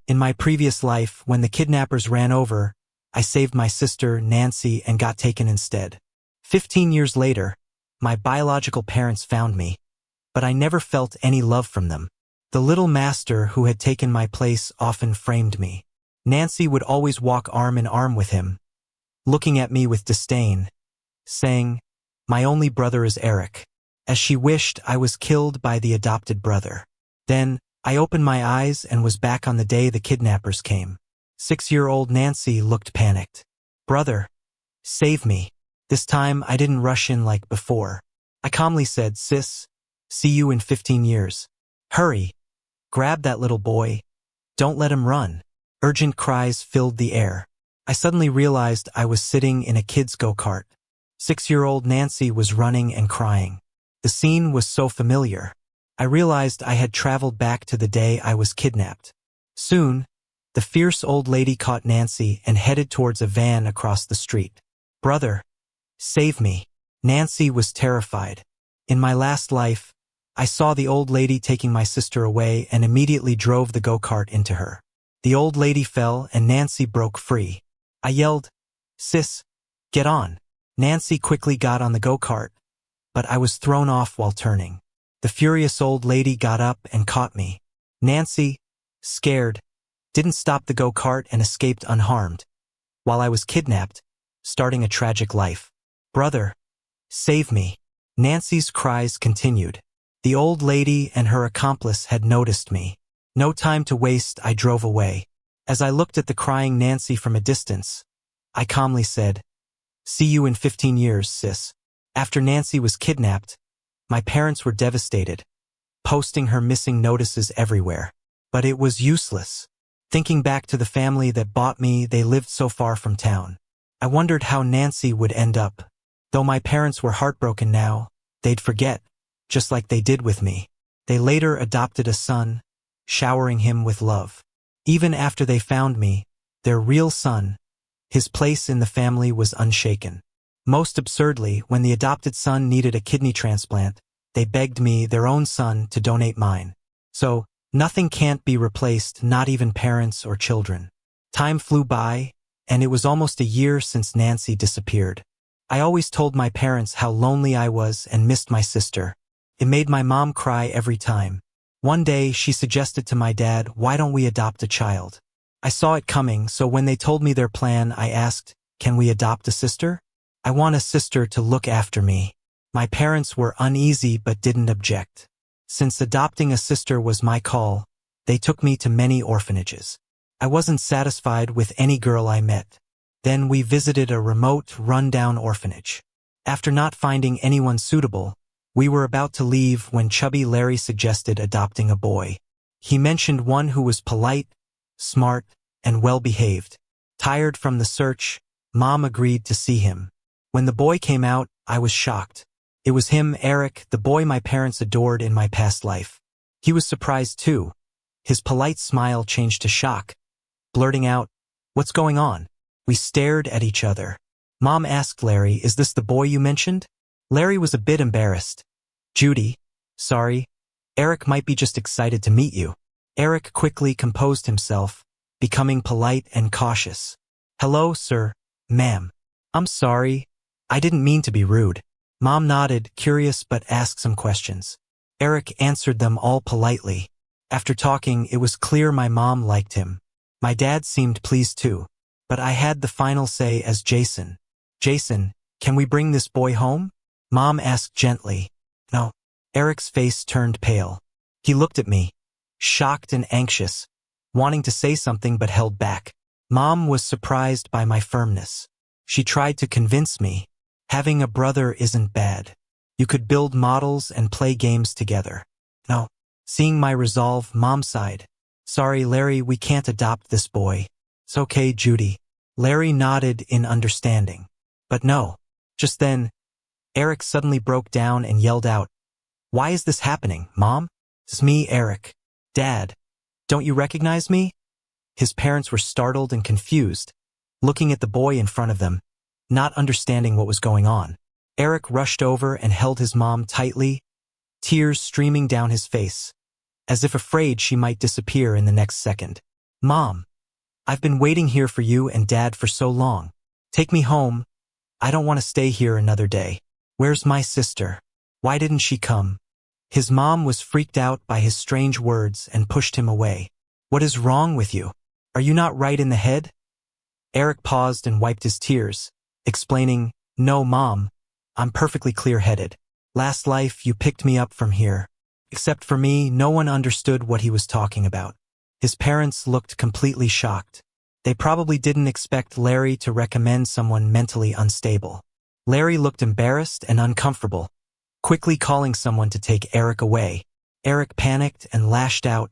In my previous life, when the kidnappers ran over, I saved my sister, Nancy, and got taken instead. 15 years later, my biological parents found me, but I never felt any love from them. The little master who had taken my place often framed me. Nancy would always walk arm in arm with him, looking at me with disdain, saying, "My only brother is Eric," as she wished I was killed by the adopted brother. Then, I opened my eyes and was back on the day the kidnappers came. 6-year-old Nancy looked panicked. "Brother, save me." This time, I didn't rush in like before. I calmly said, "Sis, see you in 15 years. Hurry. Grab that little boy. Don't let him run." Urgent cries filled the air. I suddenly realized I was sitting in a kid's go-kart. 6-year-old Nancy was running and crying. The scene was so familiar. I realized I had traveled back to the day I was kidnapped. Soon, the fierce old lady caught Nancy and headed towards a van across the street. "Brother, save me." Nancy was terrified. In my last life, I saw the old lady taking my sister away and immediately drove the go-kart into her. The old lady fell and Nancy broke free. I yelled, "Sis, get on." Nancy quickly got on the go-kart, but I was thrown off while turning. The furious old lady got up and caught me. Nancy, scared, didn't stop the go-kart and escaped unharmed, while I was kidnapped, starting a tragic life. "Brother, save me." Nancy's cries continued. The old lady and her accomplice had noticed me. No time to waste, I drove away. As I looked at the crying Nancy from a distance, I calmly said, "See you in 15 years, sis." After Nancy was kidnapped, my parents were devastated, posting her missing notices everywhere. But it was useless. Thinking back to the family that bought me, they lived so far from town. I wondered how Nancy would end up. Though my parents were heartbroken now, they'd forget, just like they did with me. They later adopted a son, showering him with love. Even after they found me, their real son, his place in the family was unshaken. Most absurdly, when the adopted son needed a kidney transplant, they begged me, their own son, to donate mine. So, nothing can't be replaced, not even parents or children. Time flew by, and it was almost a year since Nancy disappeared. I always told my parents how lonely I was and missed my sister. It made my mom cry every time. One day, she suggested to my dad, "Why don't we adopt a child?" I saw it coming, so when they told me their plan, I asked, "Can we adopt a sister? I want a sister to look after me." My parents were uneasy but didn't object. Since adopting a sister was my call, they took me to many orphanages. I wasn't satisfied with any girl I met. Then we visited a remote, run-down orphanage. After not finding anyone suitable, we were about to leave when chubby Larry suggested adopting a boy. He mentioned one who was polite, smart, and well-behaved. Tired from the search, Mom agreed to see him. When the boy came out, I was shocked. It was him, Eric, the boy my parents adored in my past life. He was surprised too. His polite smile changed to shock, blurting out, "What's going on?" We stared at each other. Mom asked Larry, "Is this the boy you mentioned?" Larry was a bit embarrassed. "Judy, sorry. Eric might be just excited to meet you." Eric quickly composed himself, becoming polite and cautious. "Hello, sir, ma'am. I'm sorry. I didn't mean to be rude." Mom nodded, curious but asked some questions. Eric answered them all politely. After talking, it was clear my mom liked him. My dad seemed pleased too. But I had the final say as Jason. "Jason, can we bring this boy home?" Mom asked gently. "No." Eric's face turned pale. He looked at me, shocked and anxious, wanting to say something but held back. Mom was surprised by my firmness. She tried to convince me, having a brother isn't bad. You could build models and play games together. No. Seeing my resolve, Mom sighed. "Sorry, Larry, we can't adopt this boy." "It's okay, Judy." Larry nodded in understanding. But no. Just then, Eric suddenly broke down and yelled out, "Why is this happening, Mom?" "It's me, Eric." "Dad, don't you recognize me?" His parents were startled and confused, looking at the boy in front of them, not understanding what was going on. Eric rushed over and held his mom tightly, tears streaming down his face, as if afraid she might disappear in the next second. "Mom, I've been waiting here for you and Dad for so long. Take me home. I don't want to stay here another day. Where's my sister? Why didn't she come?" His mom was freaked out by his strange words and pushed him away. "What is wrong with you? Are you not right in the head?" Eric paused and wiped his tears, explaining, "No, Mom, I'm perfectly clear-headed. Last life, you picked me up from here." Except for me, no one understood what he was talking about. His parents looked completely shocked. They probably didn't expect Larry to recommend someone mentally unstable. Larry looked embarrassed and uncomfortable, quickly calling someone to take Eric away. Eric panicked and lashed out,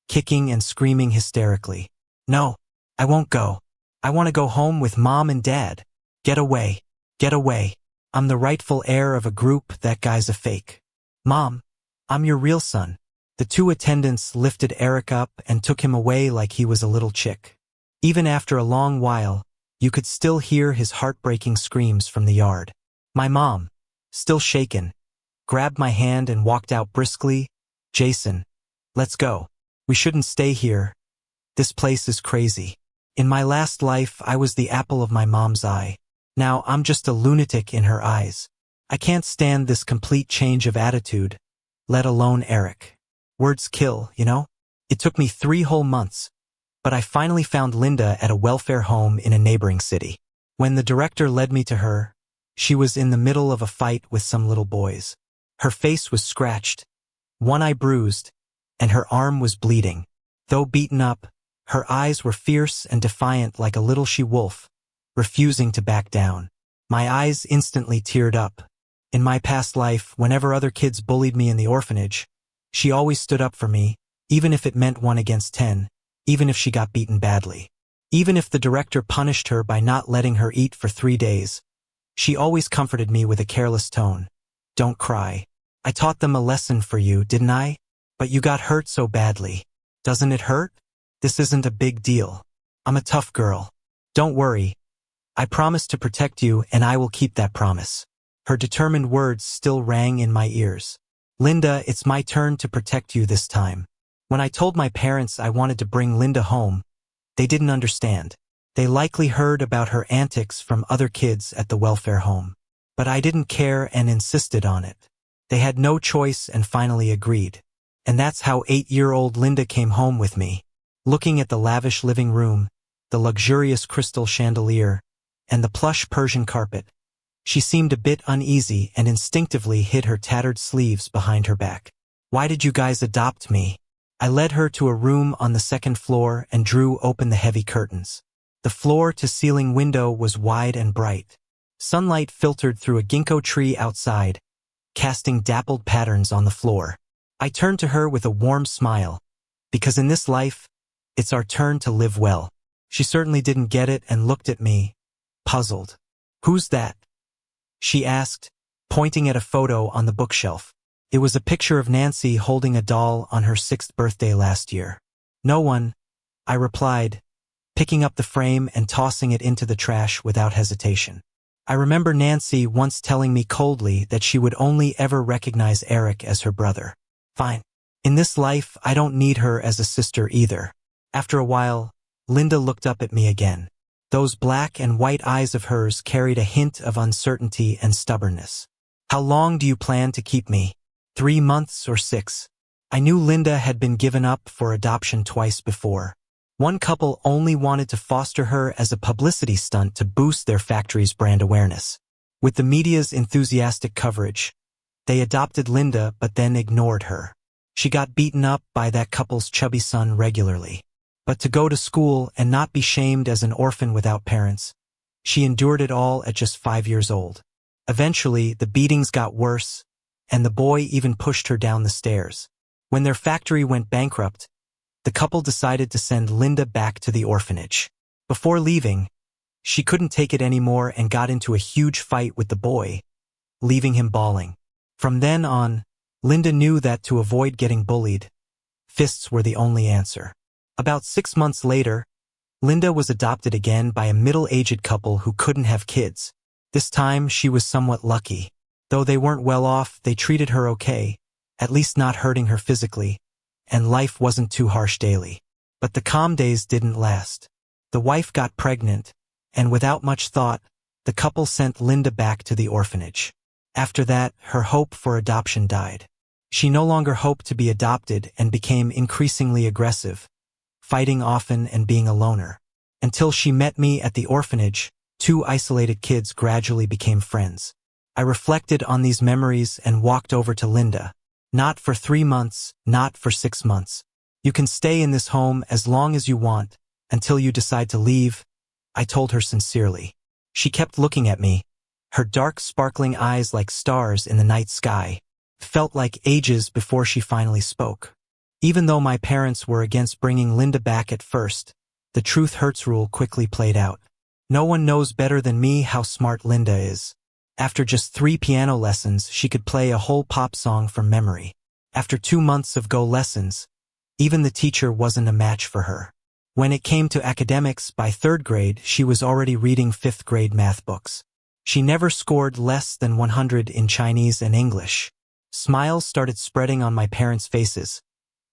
kicking and screaming hysterically. "No, I won't go. I want to go home with Mom and Dad. Get away. Get away. I'm the rightful heir of a group. That guy's a fake. Mom, I'm your real son." The two attendants lifted Eric up and took him away like he was a little chick. Even after a long while, you could still hear his heartbreaking screams from the yard. My mom, still shaken, grabbed my hand and walked out briskly. "Jason, let's go. We shouldn't stay here. This place is crazy. In my last life, I was the apple of my mom's eye. Now I'm just a lunatic in her eyes. I can't stand this complete change of attitude, let alone Eric." Words kill, you know? It took me 3 whole months, but I finally found Linda at a welfare home in a neighboring city. When the director led me to her, she was in the middle of a fight with some little boys. Her face was scratched, one eye bruised, and her arm was bleeding. Though beaten up, her eyes were fierce and defiant like a little she-wolf, refusing to back down. My eyes instantly teared up. In my past life, whenever other kids bullied me in the orphanage, she always stood up for me, even if it meant 1 against 10, even if she got beaten badly. Even if the director punished her by not letting her eat for 3 days, she always comforted me with a careless tone. "Don't cry. I taught them a lesson for you, didn't I? But you got hurt so badly. Doesn't it hurt? This isn't a big deal. I'm a tough girl. Don't worry. I promise to protect you and I will keep that promise." Her determined words still rang in my ears. "Linda, it's my turn to protect you this time." When I told my parents I wanted to bring Linda home, they didn't understand. They likely heard about her antics from other kids at the welfare home. But I didn't care and insisted on it. They had no choice and finally agreed. And that's how 8-year-old Linda came home with me. Looking at the lavish living room, the luxurious crystal chandelier, and the plush Persian carpet, she seemed a bit uneasy and instinctively hid her tattered sleeves behind her back. "Why did you guys adopt me?" I led her to a room on the 2nd floor and drew open the heavy curtains. The floor-to-ceiling window was wide and bright. Sunlight filtered through a ginkgo tree outside, casting dappled patterns on the floor. I turned to her with a warm smile, because in this life, it's our turn to live well. She certainly didn't get it and looked at me, puzzled. "Who's that?" she asked, pointing at a photo on the bookshelf. It was a picture of Nancy holding a doll on her 6th birthday last year. "No one," I replied, picking up the frame and tossing it into the trash without hesitation. I remember Nancy once telling me coldly that she would only ever recognize Eric as her brother. Fine. In this life, I don't need her as a sister either. After a while, Linda looked up at me again. Those black and white eyes of hers carried a hint of uncertainty and stubbornness. "How long do you plan to keep me? 3 months or 6? I knew Linda had been given up for adoption twice before. One couple only wanted to foster her as a publicity stunt to boost their factory's brand awareness. With the media's enthusiastic coverage, they adopted Linda but then ignored her. She got beaten up by that couple's chubby son regularly. But to go to school and not be shamed as an orphan without parents, she endured it all at just 5 years old. Eventually, the beatings got worse, and the boy even pushed her down the stairs. When their factory went bankrupt, the couple decided to send Linda back to the orphanage. Before leaving, she couldn't take it anymore and got into a huge fight with the boy, leaving him bawling. From then on, Linda knew that to avoid getting bullied, fists were the only answer. About 6 months later, Linda was adopted again by a middle-aged couple who couldn't have kids. This time, she was somewhat lucky. Though they weren't well off, they treated her okay, at least not hurting her physically, and life wasn't too harsh daily. But the calm days didn't last. The wife got pregnant, and without much thought, the couple sent Linda back to the orphanage. After that, her hope for adoption died. She no longer hoped to be adopted and became increasingly aggressive, fighting often and being a loner. Until she met me at the orphanage, two isolated kids gradually became friends. I reflected on these memories and walked over to Linda. Not for 3 months, not for 6 months. You can stay in this home as long as you want, until you decide to leave, I told her sincerely. She kept looking at me, her dark sparkling eyes like stars in the night sky. Felt like ages before she finally spoke. Even though my parents were against bringing Linda back at first, the truth hurts rule quickly played out. No one knows better than me how smart Linda is. After just 3 piano lessons, she could play a whole pop song from memory. After 2 months of Go lessons, even the teacher wasn't a match for her. When it came to academics, by 3rd grade, she was already reading 5th grade math books. She never scored less than 100 in Chinese and English. Smiles started spreading on my parents' faces,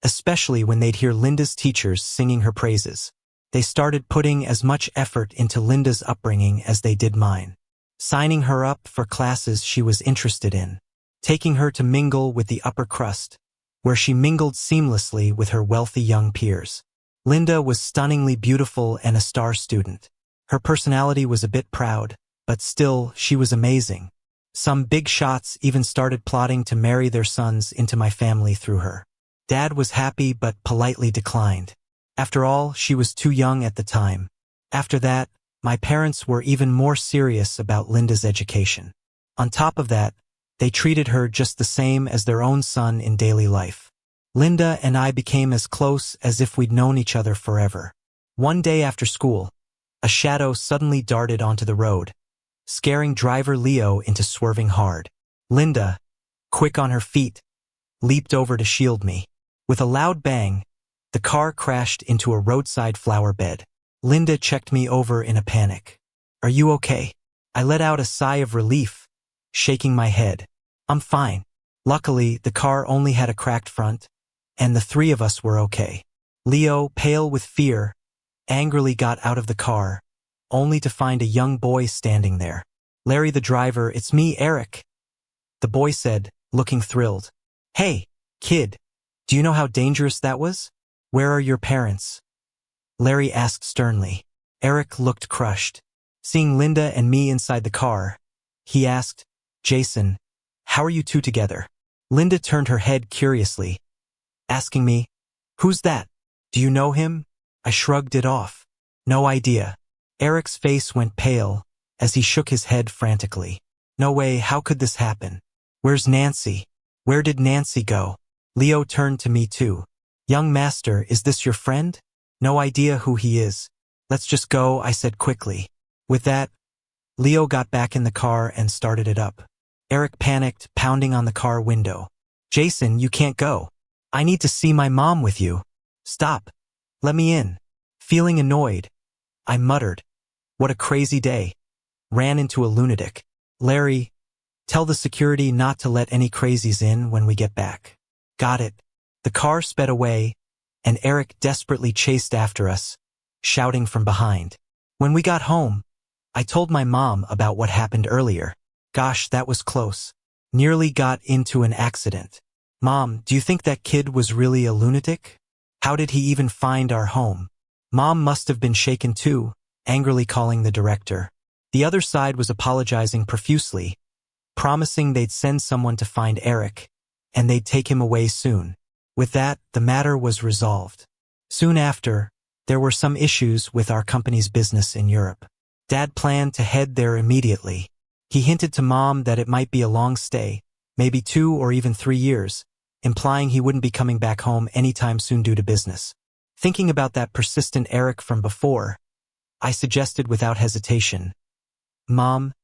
especially when they'd hear Linda's teachers singing her praises. They started putting as much effort into Linda's upbringing as they did mine. Signing her up for classes she was interested in, taking her to mingle with the upper crust, where she mingled seamlessly with her wealthy young peers. Linda was stunningly beautiful and a star student. Her personality was a bit proud, but still, she was amazing. Some big shots even started plotting to marry their sons into my family through her. Dad was happy but politely declined. After all, she was too young at the time. After that, my parents were even more serious about Linda's education. On top of that, they treated her just the same as their own son in daily life. Linda and I became as close as if we'd known each other forever. One day after school, a shadow suddenly darted onto the road, scaring driver Leo into swerving hard. Linda, quick on her feet, leaped over to shield me. With a loud bang, the car crashed into a roadside flower bed. Linda checked me over in a panic. "Are you okay?" I let out a sigh of relief, shaking my head. "I'm fine." Luckily, the car only had a cracked front, and the 3 of us were okay. Leo, pale with fear, angrily got out of the car, only to find a young boy standing there. "Larry the driver, it's me, Eric," the boy said, looking thrilled. "Hey, kid, do you know how dangerous that was? Where are your parents?" Larry asked sternly. Eric looked crushed. Seeing Linda and me inside the car, he asked, "Jason, how are you two together?" Linda turned her head curiously, asking me, "Who's that? Do you know him?" I shrugged it off. "No idea." Eric's face went pale as he shook his head frantically. "No way, how could this happen? Where's Nancy? Where did Nancy go?" Leo turned to me too. "Young master, is this your friend?" "No idea who he is. Let's just go," I said quickly. With that, Leo got back in the car and started it up. Eric panicked, pounding on the car window. "Jason, you can't go. I need to see my mom with you. Stop. Let me in." Feeling annoyed, I muttered, "What a crazy day." Ran into a lunatic. "Larry, tell the security not to let any crazies in when we get back." "Got it." The car sped away, and Eric desperately chased after us, shouting from behind. When we got home, I told my mom about what happened earlier. "Gosh, that was close. Nearly got into an accident." "Mom, do you think that kid was really a lunatic? How did he even find our home?" Mom must have been shaken too, angrily calling the director. The other side was apologizing profusely, promising they'd send someone to find Eric, and they'd take him away soon. With that, the matter was resolved. Soon after, there were some issues with our company's business in Europe. Dad planned to head there immediately. He hinted to Mom that it might be a long stay, maybe 2 or even 3 years, implying he wouldn't be coming back home anytime soon due to business. Thinking about that persistent Eric from before, I suggested without hesitation, "Mom,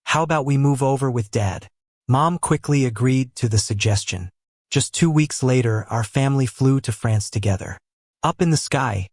how about we move over with Dad?" Mom quickly agreed to the suggestion. Just 2 weeks later, our family flew to France together. Up in the sky,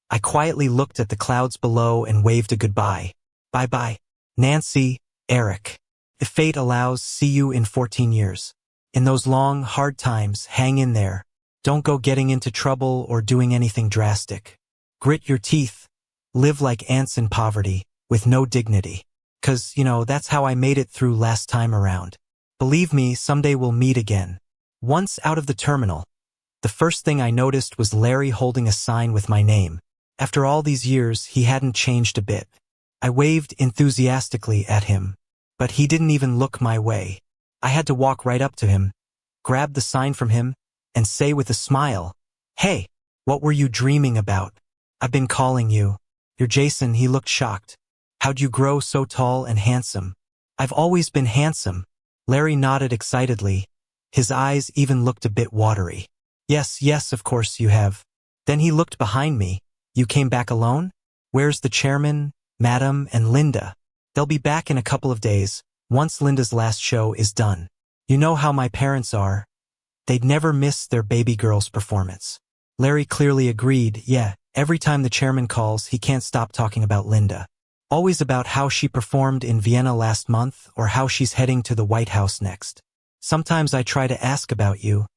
I quietly looked at the clouds below and waved a goodbye. "Bye-bye. Nancy, Eric. If fate allows, see you in 14 years. In those long, hard times, hang in there. Don't go getting into trouble or doing anything drastic. Grit your teeth. Live like ants in poverty, with no dignity. 'Cause, that's how I made it through last time around. Believe me, someday we'll meet again. Once out of the terminal, the first thing I noticed was Larry holding a sign with my name. After all these years, he hadn't changed a bit. I waved enthusiastically at him, but he didn't even look my way. I had to walk right up to him, grab the sign from him, and say with a smile, "Hey, what were you dreaming about? I've been calling you." "You're Jason," he looked shocked. "How'd you grow so tall and handsome?" "I've always been handsome." Larry nodded excitedly. His eyes even looked a bit watery. Yes, of course you have." Then he looked behind me. "You came back alone? Where's the chairman, Madam, and Linda?" "They'll be back in a couple of days, once Linda's last show is done. You know how my parents are. They'd never miss their baby girl's performance." Larry clearly agreed. Yeah, every time the chairman calls, he can't stop talking about Linda. Always about how she performed in Vienna last month or how she's heading to the White House next. Sometimes I try to ask about you,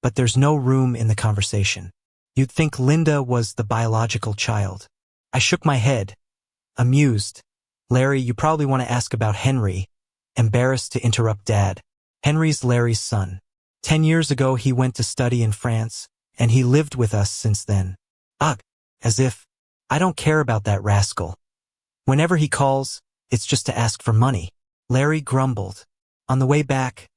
but there's no room in the conversation. You'd think Linda was the biological child. I shook my head, amused. "Larry, you probably want to ask about Henry." Embarrassed to interrupt Dad. "Henry's Larry's son. 10 years ago he went to study in France, and he lived with us since then." Ugh, as if. I don't care about that rascal. Whenever he calls, it's just to ask for money. Larry grumbled. On the way back,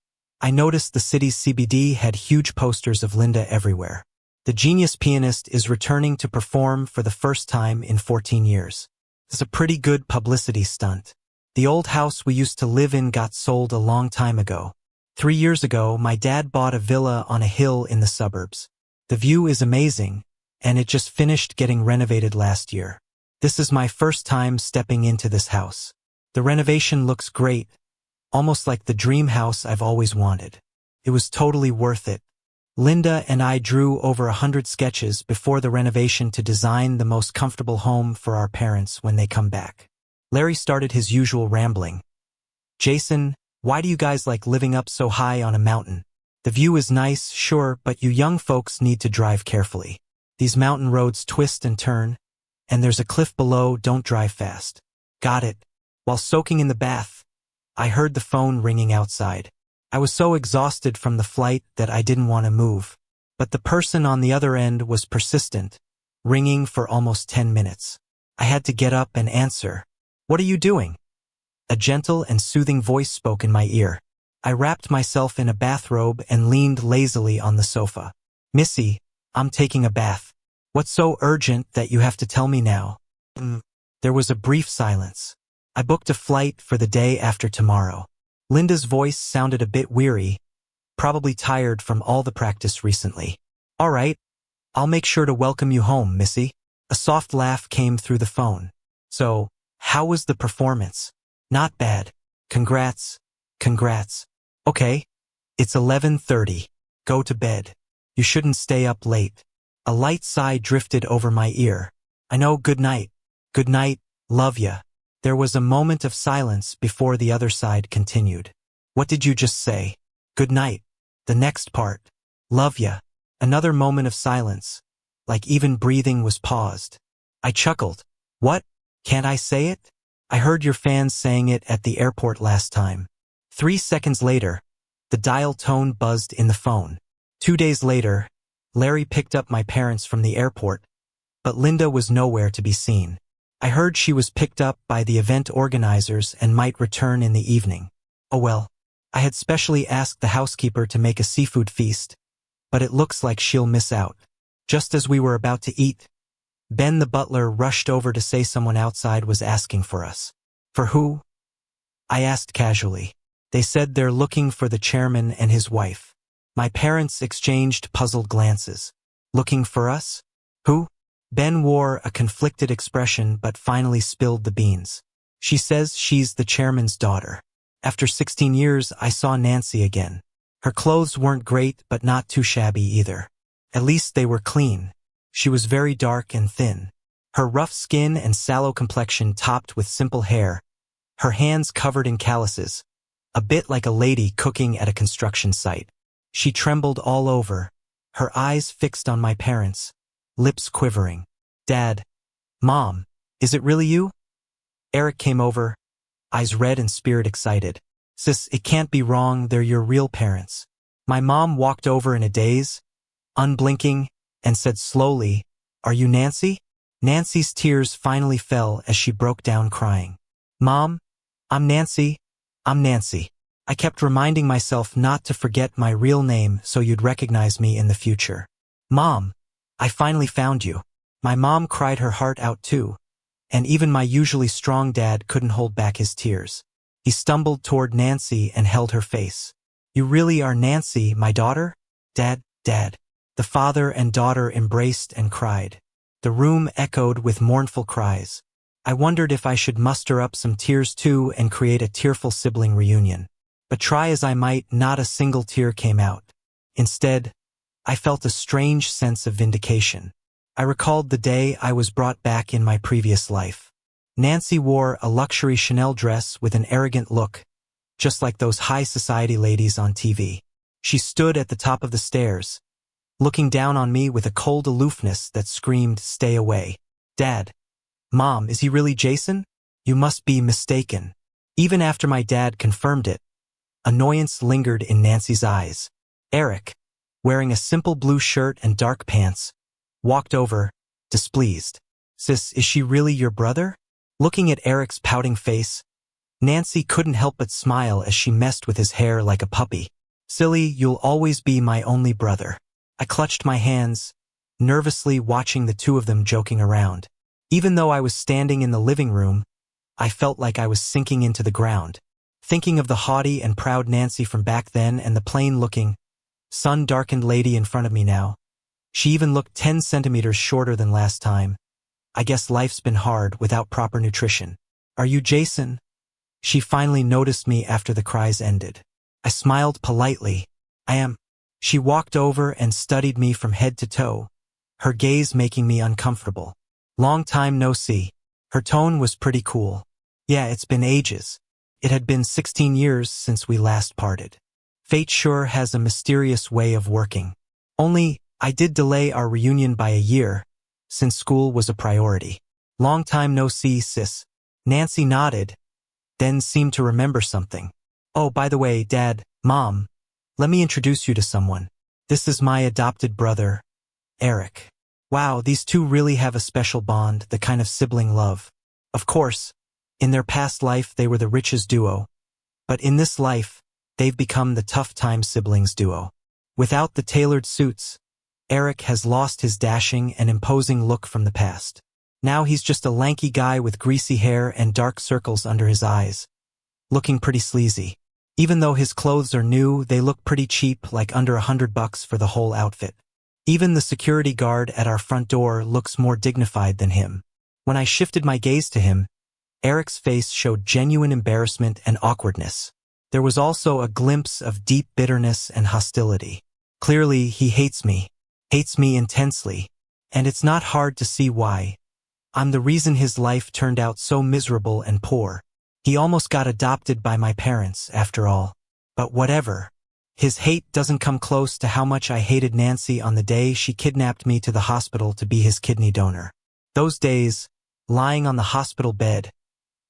I noticed the city's CBD had huge posters of Linda everywhere. The genius pianist is returning to perform for the first time in 14 years. It's a pretty good publicity stunt. The old house we used to live in got sold a long time ago. 3 years ago, my dad bought a villa on a hill in the suburbs. The view is amazing, and it just finished getting renovated last year. This is my first time stepping into this house. The renovation looks great, almost like the dream house I've always wanted. It was totally worth it. Linda and I drew over 100 sketches before the renovation to design the most comfortable home for our parents when they come back. Larry started his usual rambling. "Jason, why do you guys like living up so high on a mountain? The view is nice, sure, but you young folks need to drive carefully. These mountain roads twist and turn, and there's a cliff below. Don't drive fast." "Got it." While soaking in the bath, I heard the phone ringing outside. I was so exhausted from the flight that I didn't want to move. But the person on the other end was persistent, ringing for almost 10 minutes. I had to get up and answer. "What are you doing?" A gentle and soothing voice spoke in my ear. I wrapped myself in a bathrobe and leaned lazily on the sofa. "Missy, I'm taking a bath." "What's so urgent that you have to tell me now?" There was a brief silence. "I booked a flight for the day after tomorrow." Linda's voice sounded a bit weary, probably tired from all the practice recently. "All right, I'll make sure to welcome you home, Missy." A soft laugh came through the phone. "So, how was the performance?" "Not bad. Congrats. Okay, it's 11:30. Go to bed. You shouldn't stay up late." A light sigh drifted over my ear. "I know, good night." "Good night, love ya." There was a moment of silence before the other side continued. "What did you just say?" "Good night." The next part. "Love ya." Another moment of silence, like even breathing was paused. I chuckled. "What? Can't I say it? I heard your fans saying it at the airport last time." 3 seconds later, the dial tone buzzed in the phone. 2 days later, Larry picked up my parents from the airport, but Linda was nowhere to be seen. I heard she was picked up by the event organizers and might return in the evening. Oh well, I had specially asked the housekeeper to make a seafood feast, but it looks like she'll miss out. Just as we were about to eat, Ben the butler rushed over to say someone outside was asking for us. "For who?" I asked casually. "They said they're looking for the chairman and his wife." My parents exchanged puzzled glances. "Looking for us? Who?" Ben wore a conflicted expression but finally spilled the beans. "She says she's the chairman's daughter." After 16 years, I saw Nancy again. Her clothes weren't great but not too shabby either. At least they were clean. She was very dark and thin. Her rough skin and sallow complexion topped with simple hair, her hands covered in calluses, a bit like a lady cooking at a construction site. She trembled all over, her eyes fixed on my parents, lips quivering. Dad, Mom, is it really you? Eric came over, eyes red and spirit excited. Sis, it can't be wrong, they're your real parents. My mom walked over in a daze, unblinking, and said slowly, Are you Nancy? Nancy's tears finally fell as she broke down crying. Mom, I'm Nancy. I'm Nancy. I kept reminding myself not to forget my real name so you'd recognize me in the future. Mom, I finally found you. My mom cried her heart out too, and even my usually strong dad couldn't hold back his tears. He stumbled toward Nancy and held her face. You really are Nancy, my daughter? Dad, Dad. The father and daughter embraced and cried. The room echoed with mournful cries. I wondered if I should muster up some tears too and create a tearful sibling reunion. But try as I might, not a single tear came out. Instead, I felt a strange sense of vindication. I recalled the day I was brought back in my previous life. Nancy wore a luxury Chanel dress with an arrogant look, just like those high society ladies on TV. She stood at the top of the stairs, looking down on me with a cold aloofness that screamed, Stay away. Dad, Mom, is he really Jason? You must be mistaken. Even after my dad confirmed it, annoyance lingered in Nancy's eyes. Eric, wearing a simple blue shirt and dark pants, walked over, displeased. Sis, is she really your brother? Looking at Eric's pouting face, Nancy couldn't help but smile as she messed with his hair like a puppy. Silly, you'll always be my only brother. I clutched my hands, nervously watching the two of them joking around. Even though I was standing in the living room, I felt like I was sinking into the ground. Thinking of the haughty and proud Nancy from back then and the plain-looking, sun-darkened lady in front of me now. She even looked 10 centimeters shorter than last time. I guess life's been hard without proper nutrition. Are you Jason? She finally noticed me after the cries ended. I smiled politely. I am. She walked over and studied me from head to toe, her gaze making me uncomfortable. Long time no see. Her tone was pretty cool. Yeah, it's been ages. It had been 16 years since we last parted. Fate sure has a mysterious way of working. Only, I did delay our reunion by a year, since school was a priority. Long time no see, sis. Nancy nodded, then seemed to remember something. Oh, by the way, Dad, Mom, let me introduce you to someone. This is my adopted brother, Eric. Wow, these two really have a special bond, the kind of sibling love. Of course, in their past life they were the richest duo, but in this life, they've become the tough-time siblings duo. Without the tailored suits, Eric has lost his dashing and imposing look from the past. Now he's just a lanky guy with greasy hair and dark circles under his eyes, looking pretty sleazy. Even though his clothes are new, they look pretty cheap, like under $100 for the whole outfit. Even the security guard at our front door looks more dignified than him. When I shifted my gaze to him, Eric's face showed genuine embarrassment and awkwardness. There was also a glimpse of deep bitterness and hostility. Clearly, he hates me intensely, and it's not hard to see why. I'm the reason his life turned out so miserable and poor. He almost got adopted by my parents, after all. But whatever. His hate doesn't come close to how much I hated Nancy on the day she kidnapped me to the hospital to be his kidney donor. Those days, lying on the hospital bed,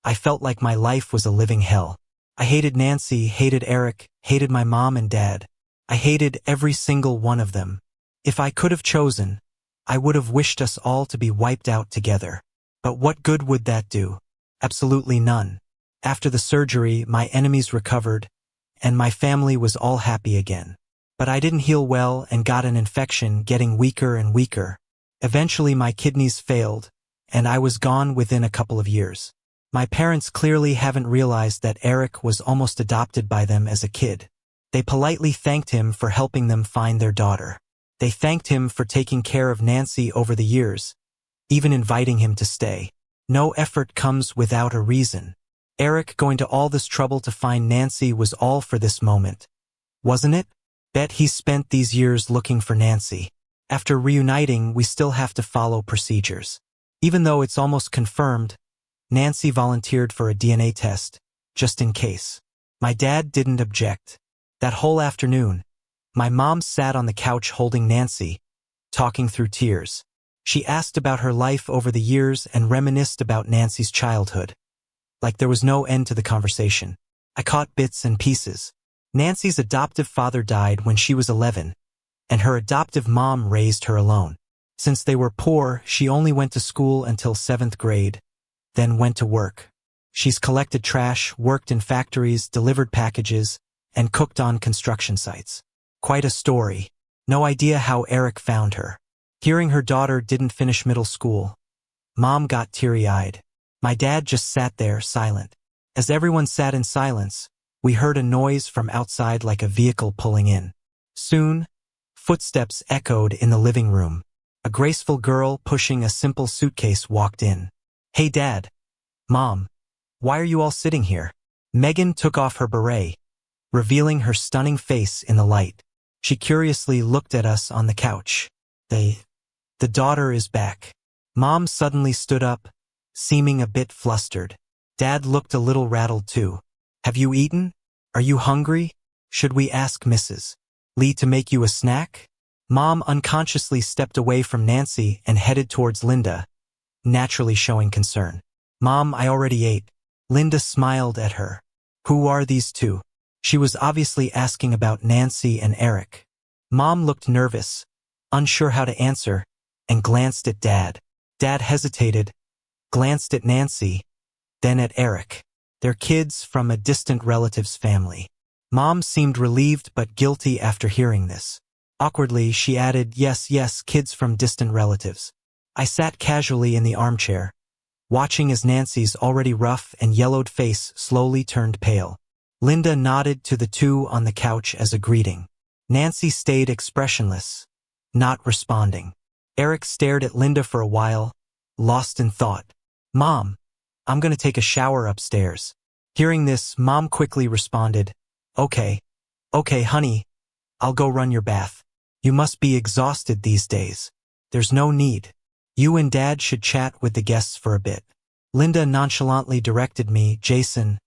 I felt like my life was a living hell. I hated Nancy, hated Eric, hated my mom and dad. I hated every single one of them. If I could have chosen, I would have wished us all to be wiped out together. But what good would that do? Absolutely none. After the surgery, my enemies recovered, and my family was all happy again. But I didn't heal well and got an infection, getting weaker and weaker. Eventually my kidneys failed, and I was gone within a couple of years. My parents clearly haven't realized that Eric was almost adopted by them as a kid. They politely thanked him for helping them find their daughter. They thanked him for taking care of Nancy over the years, even inviting him to stay. No effort comes without a reason. Eric going to all this trouble to find Nancy was all for this moment, wasn't it? Bet he spent these years looking for Nancy. After reuniting, we still have to follow procedures. Even though it's almost confirmed, Nancy volunteered for a DNA test, just in case. My dad didn't object. That whole afternoon, My mom sat on the couch holding Nancy, talking through tears. She asked about her life over the years and reminisced about Nancy's childhood. Like there was no end to the conversation. I caught bits and pieces. Nancy's adoptive father died when she was 11, and her adoptive mom raised her alone. Since they were poor, she only went to school until 7th grade, then went to work. She's collected trash, worked in factories, delivered packages, and cooked on construction sites. Quite a story. No idea how Eric found her. Hearing her daughter didn't finish middle school, Mom got teary-eyed. My dad just sat there, silent. As everyone sat in silence, we heard a noise from outside like a vehicle pulling in. Soon, footsteps echoed in the living room. A graceful girl pushing a simple suitcase walked in. "Hey, Dad." "Mom, why are you all sitting here?" Megan took off her beret, revealing her stunning face in the light. She curiously looked at us on the couch. The daughter is back." Mom suddenly stood up, seeming a bit flustered. Dad looked a little rattled too. "Have you eaten? Are you hungry? Should we ask Mrs. Lee to make you a snack?" Mom unconsciously stepped away from Nancy and headed towards Linda, naturally showing concern. "Mom, I already ate." Linda smiled at her. "Who are these two?" She was obviously asking about Nancy and Eric. Mom looked nervous, unsure how to answer, and glanced at Dad. Dad hesitated, glanced at Nancy, then at Eric. "They're kids from a distant relative's family." Mom seemed relieved but guilty after hearing this. Awkwardly, she added, Yes, kids from distant relatives." I sat casually in the armchair, watching as Nancy's already rough and yellowed face slowly turned pale. Linda nodded to the two on the couch as a greeting. Nancy stayed expressionless, not responding. Eric stared at Linda for a while, lost in thought. "Mom, I'm gonna take a shower upstairs." Hearing this, Mom quickly responded, Okay, honey, I'll go run your bath. You must be exhausted these days. There's no need. You and Dad should chat with the guests for a bit." Linda nonchalantly directed me, "Jason,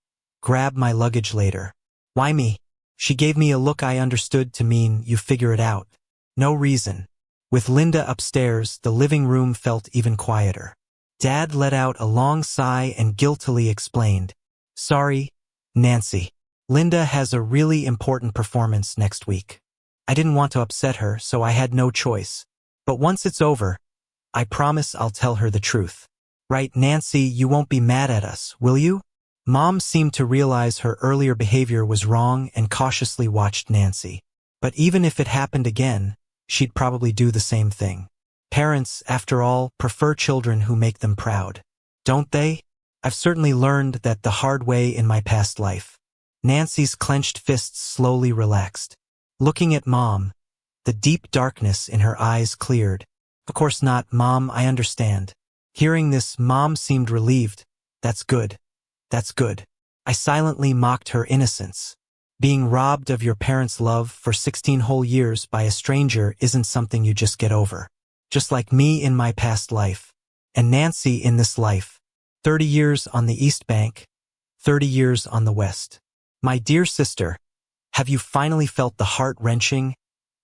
grab my luggage later." "Why me?" She gave me a look I understood to mean, "You figure it out." No reason. With Linda upstairs, the living room felt even quieter. Dad let out a long sigh and guiltily explained, "Sorry, Nancy. Linda has a really important performance next week. I didn't want to upset her, so I had no choice. But once it's over, I promise I'll tell her the truth. Right, Nancy, you won't be mad at us, will you?" Mom seemed to realize her earlier behavior was wrong and cautiously watched Nancy. But even if it happened again, she'd probably do the same thing. Parents, after all, prefer children who make them proud. Don't they? I've certainly learned that the hard way in my past life. Nancy's clenched fists slowly relaxed. Looking at Mom, the deep darkness in her eyes cleared. "Of course not, Mom, I understand." Hearing this, Mom seemed relieved. That's good. I silently mocked her innocence. Being robbed of your parents' love for 16 whole years by a stranger isn't something you just get over. Just like me in my past life, and Nancy in this life. 30 years on the East Bank, 30 years on the West. My dear sister, have you finally felt the heart-wrenching,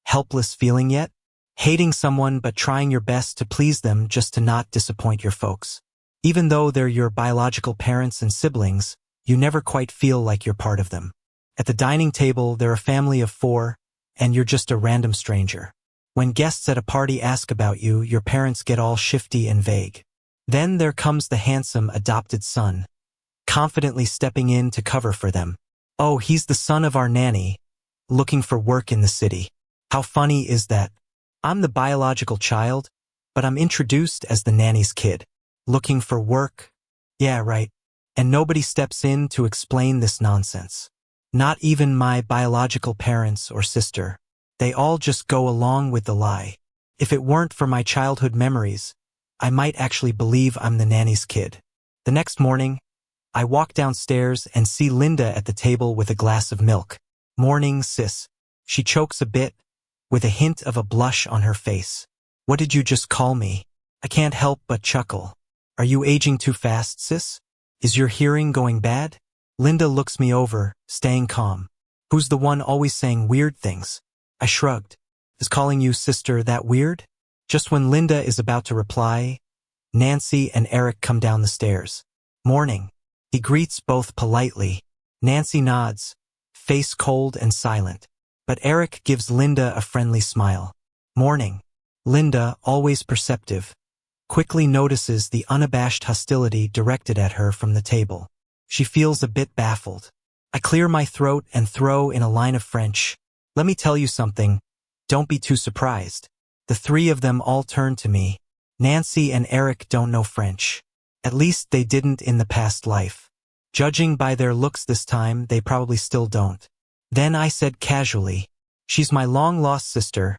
helpless feeling yet? Hating someone but trying your best to please them just to not disappoint your folks. Even though they're your biological parents and siblings, you never quite feel like you're part of them. At the dining table, they're a family of 4, and you're just a random stranger. When guests at a party ask about you, your parents get all shifty and vague. Then there comes the handsome adopted son, confidently stepping in to cover for them. "Oh, he's the son of our nanny, looking for work in the city." How funny is that? I'm the biological child, but I'm introduced as the nanny's kid. Looking for work? Yeah, right. And nobody steps in to explain this nonsense. Not even my biological parents or sister. They all just go along with the lie. If it weren't for my childhood memories, I might actually believe I'm the nanny's kid. The next morning, I walk downstairs and see Linda at the table with a glass of milk. "Morning, sis." She chokes a bit, with a hint of a blush on her face. "What did you just call me?" I can't help but chuckle. "Are you aging too fast, sis? Is your hearing going bad?" Linda looks me over, staying calm. "Who's the one always saying weird things?" I shrugged. Is calling you sister that weird? Just when Linda is about to reply, Nancy and Eric come down the stairs. Morning. He greets both politely. Nancy nods, face cold and silent. But Eric gives Linda a friendly smile. Morning. Linda, always perceptive, quickly notices the unabashed hostility directed at her from the table. She feels a bit baffled. I clear my throat and throw in a line of French. Let me tell you something. Don't be too surprised. The three of them all turn to me. Nancy and Eric don't know French. At least they didn't in the past life. Judging by their looks this time, they probably still don't. Then I said casually, she's my long-lost sister,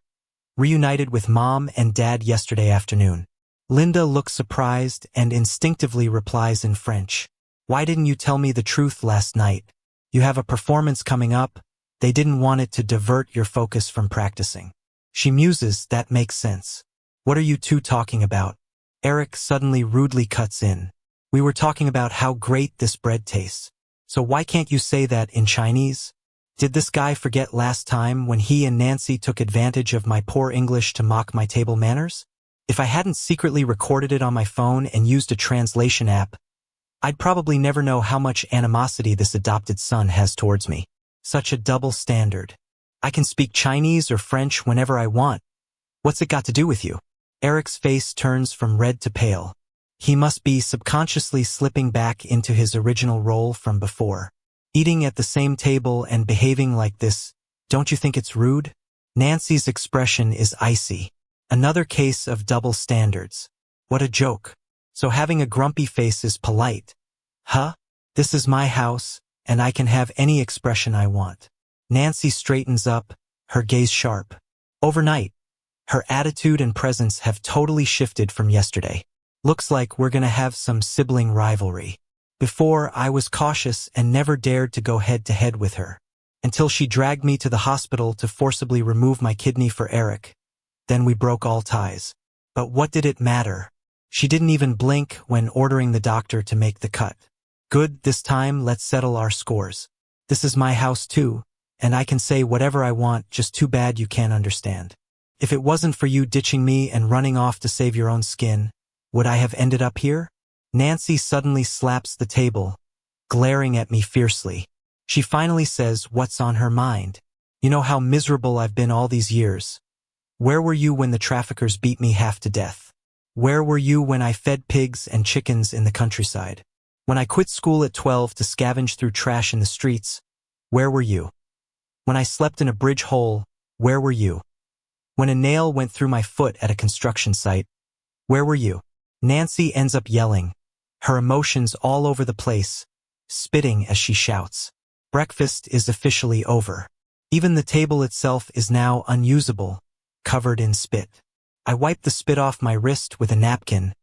reunited with Mom and Dad yesterday afternoon. Linda looks surprised and instinctively replies in French. Why didn't you tell me the truth last night? You have a performance coming up. They didn't want it to divert your focus from practicing. She muses, that makes sense. What are you two talking about? Eric suddenly rudely cuts in. We were talking about how great this bread tastes. So why can't you say that in Chinese? Did this guy forget last time when he and Nancy took advantage of my poor English to mock my table manners? If I hadn't secretly recorded it on my phone and used a translation app, I'd probably never know how much animosity this adopted son has towards me. Such a double standard. I can speak Chinese or French whenever I want. What's it got to do with you? Eric's face turns from red to pale. He must be subconsciously slipping back into his original role from before. Eating at the same table and behaving like this, don't you think it's rude? Nancy's expression is icy. Another case of double standards. What a joke. So having a grumpy face is polite. Huh? This is my house, and I can have any expression I want. Nancy straightens up, her gaze sharp. Overnight, her attitude and presence have totally shifted from yesterday. Looks like we're gonna have some sibling rivalry. Before, I was cautious and never dared to go head-to-head with her. Until she dragged me to the hospital to forcibly remove my kidney for Eric. Then we broke all ties. But what did it matter? She didn't even blink when ordering the doctor to make the cut. Good, this time let's settle our scores. This is my house too, and I can say whatever I want, just too bad you can't understand. If it wasn't for you ditching me and running off to save your own skin, would I have ended up here? Nancy suddenly slaps the table, glaring at me fiercely. She finally says what's on her mind. You know how miserable I've been all these years. Where were you when the traffickers beat me half to death? Where were you when I fed pigs and chickens in the countryside? When I quit school at 12 to scavenge through trash in the streets, where were you? When I slept in a bridge hole, where were you? When a nail went through my foot at a construction site, where were you? Nancy ends up yelling, her emotions all over the place, spitting as she shouts. Breakfast is officially over. Even the table itself is now unusable, covered in spit. I wipe the spit off my wrist with a napkin,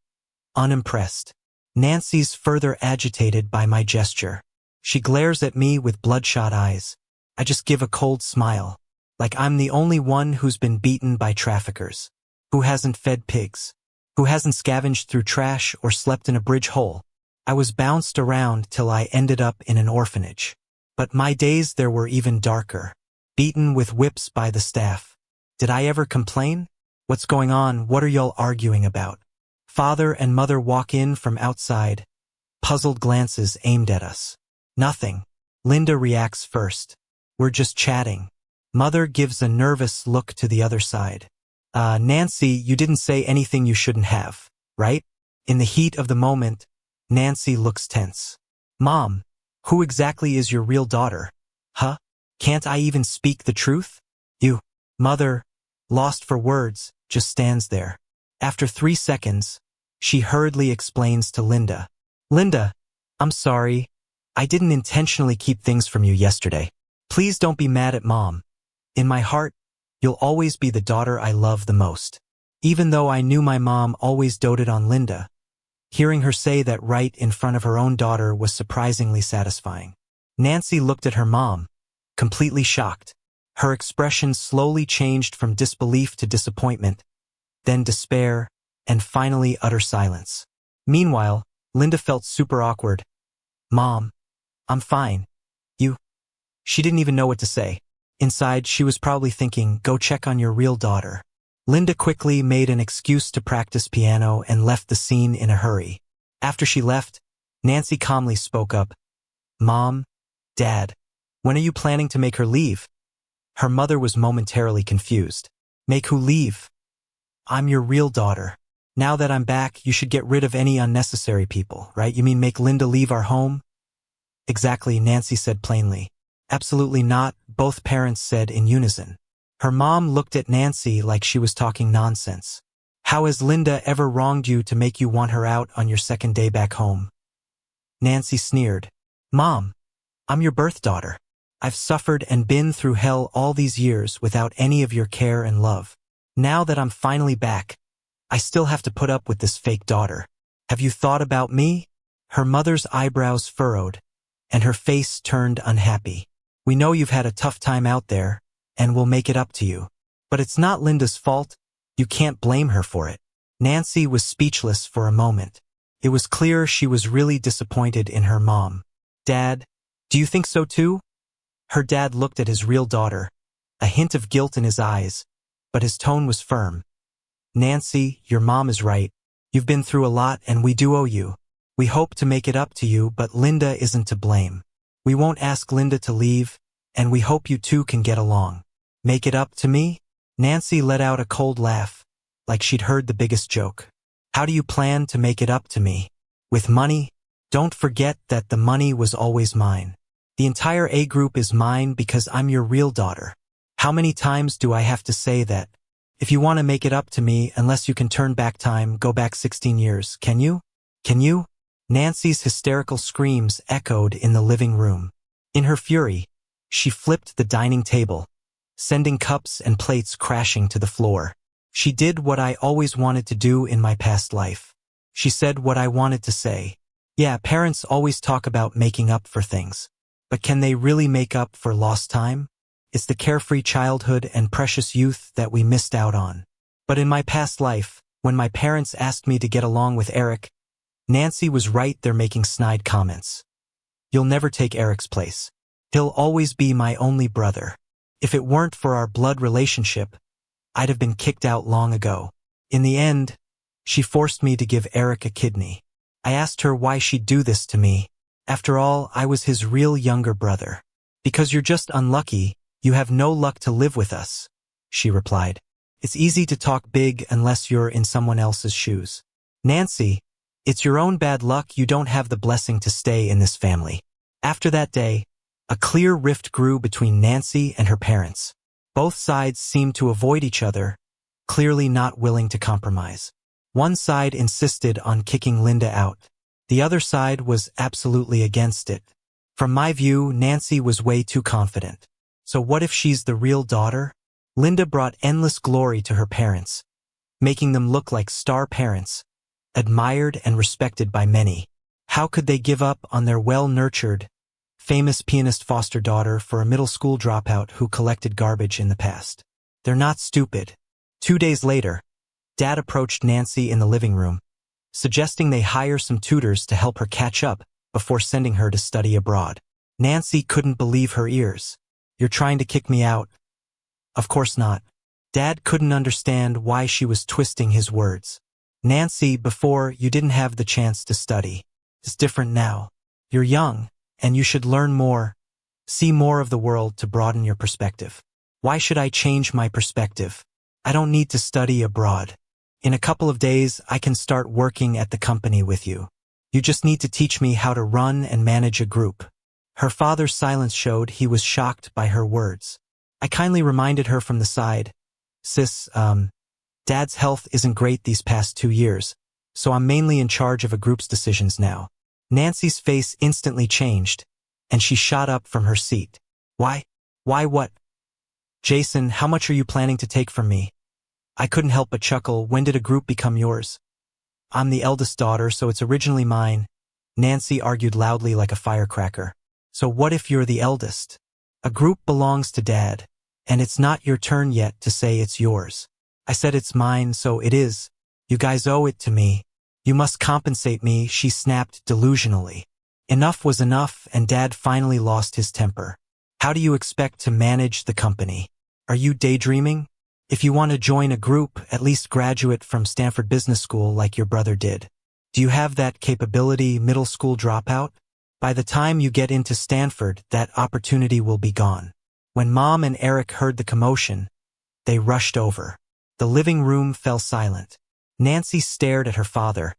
unimpressed. Nancy's further agitated by my gesture. She glares at me with bloodshot eyes. I just give a cold smile, like I'm the only one who's been beaten by traffickers, who hasn't fed pigs, who hasn't scavenged through trash or slept in a bridge hole. I was bounced around till I ended up in an orphanage. But my days there were even darker, beaten with whips by the staff. Did I ever complain? What's going on? What are y'all arguing about? Father and Mother walk in from outside, puzzled glances aimed at us. Nothing. Linda reacts first. We're just chatting. Mother gives a nervous look to the other side. Nancy, you didn't say anything you shouldn't have, right? In the heat of the moment, Nancy looks tense. Mom, who exactly is your real daughter? Huh? Can't I even speak the truth? You. Mother, lost for words, just stands there. After 3 seconds, she hurriedly explains to Linda. Linda, I'm sorry. I didn't intentionally keep things from you yesterday. Please don't be mad at Mom. In my heart, you'll always be the daughter I love the most. Even though I knew my mom always doted on Linda, hearing her say that right in front of her own daughter was surprisingly satisfying. Nancy looked at her mom, completely shocked. Her expression slowly changed from disbelief to disappointment, then despair, and finally utter silence. Meanwhile, Linda felt super awkward. Mom, I'm fine. You? She didn't even know what to say. Inside, she was probably thinking, go check on your real daughter. Linda quickly made an excuse to practice piano and left the scene in a hurry. After she left, Nancy calmly spoke up. Mom, Dad, when are you planning to make her leave? Her mother was momentarily confused. Make who leave? I'm your real daughter. Now that I'm back, you should get rid of any unnecessary people, right? You mean make Linda leave our home? Exactly, Nancy said plainly. Absolutely not, both parents said in unison. Her mom looked at Nancy like she was talking nonsense. How has Linda ever wronged you to make you want her out on your second day back home? Nancy sneered. Mom, I'm your birth daughter. I've suffered and been through hell all these years without any of your care and love. Now that I'm finally back, I still have to put up with this fake daughter. Have you thought about me? Her mother's eyebrows furrowed, and her face turned unhappy. We know you've had a tough time out there, and we'll make it up to you. But it's not Linda's fault. You can't blame her for it. Nancy was speechless for a moment. It was clear she was really disappointed in her mom. Dad, do you think so too? Her dad looked at his real daughter, a hint of guilt in his eyes, but his tone was firm. Nancy, your mom is right. You've been through a lot and we do owe you. We hope to make it up to you, but Linda isn't to blame. We won't ask Linda to leave, and we hope you two can get along. Make it up to me? Nancy let out a cold laugh, like she'd heard the biggest joke. How do you plan to make it up to me? With money? Don't forget that the money was always mine. The entire A group is mine because I'm your real daughter. How many times do I have to say that? If you want to make it up to me, unless you can turn back time, go back 16 years, can you? Can you? Nancy's hysterical screams echoed in the living room. In her fury, she flipped the dining table, sending cups and plates crashing to the floor. She did what I always wanted to do in my past life. She said what I wanted to say. Yeah, parents always talk about making up for things. But can they really make up for lost time? It's the carefree childhood and precious youth that we missed out on. But in my past life, when my parents asked me to get along with Eric, Nancy was right there making snide comments. You'll never take Eric's place. He'll always be my only brother. If it weren't for our blood relationship, I'd have been kicked out long ago. In the end, she forced me to give Eric a kidney. I asked her why she'd do this to me. After all, I was his real younger brother. Because you're just unlucky, you have no luck to live with us, she replied. It's easy to talk big unless you're in someone else's shoes. Nancy, it's your own bad luck you don't have the blessing to stay in this family. After that day, a clear rift grew between Nancy and her parents. Both sides seemed to avoid each other, clearly not willing to compromise. One side insisted on kicking Linda out. The other side was absolutely against it. From my view, Nancy was way too confident. So what if she's the real daughter? Linda brought endless glory to her parents, making them look like star parents, admired and respected by many. How could they give up on their well-nurtured, famous pianist foster daughter for a middle school dropout who collected garbage in the past? They're not stupid. 2 days later, Dad approached Nancy in the living room, suggesting they hire some tutors to help her catch up before sending her to study abroad. Nancy couldn't believe her ears. You're trying to kick me out? Of course not. Dad couldn't understand why she was twisting his words. Nancy, before, you didn't have the chance to study. It's different now. You're young, and you should learn more, see more of the world to broaden your perspective. Why should I change my perspective? I don't need to study abroad. In a couple of days, I can start working at the company with you. You just need to teach me how to run and manage a group. Her father's silence showed he was shocked by her words. I kindly reminded her from the side, Sis, Dad's health isn't great these past 2 years, so I'm mainly in charge of a group's decisions now. Nancy's face instantly changed, and she shot up from her seat. Why? Why what? Jason, how much are you planning to take from me? I couldn't help but chuckle. When did a group become yours? I'm the eldest daughter, so it's originally mine. Nancy argued loudly like a firecracker. So what if you're the eldest? A group belongs to Dad, and it's not your turn yet to say it's yours. I said it's mine, so it is. You guys owe it to me. You must compensate me, she snapped delusionally. Enough was enough, and Dad finally lost his temper. How do you expect to manage the company? Are you daydreaming? If you want to join a group, at least graduate from Stanford Business School like your brother did. Do you have that capability, middle school dropout? By the time you get into Stanford, that opportunity will be gone. When Mom and Eric heard the commotion, they rushed over. The living room fell silent. Nancy stared at her father,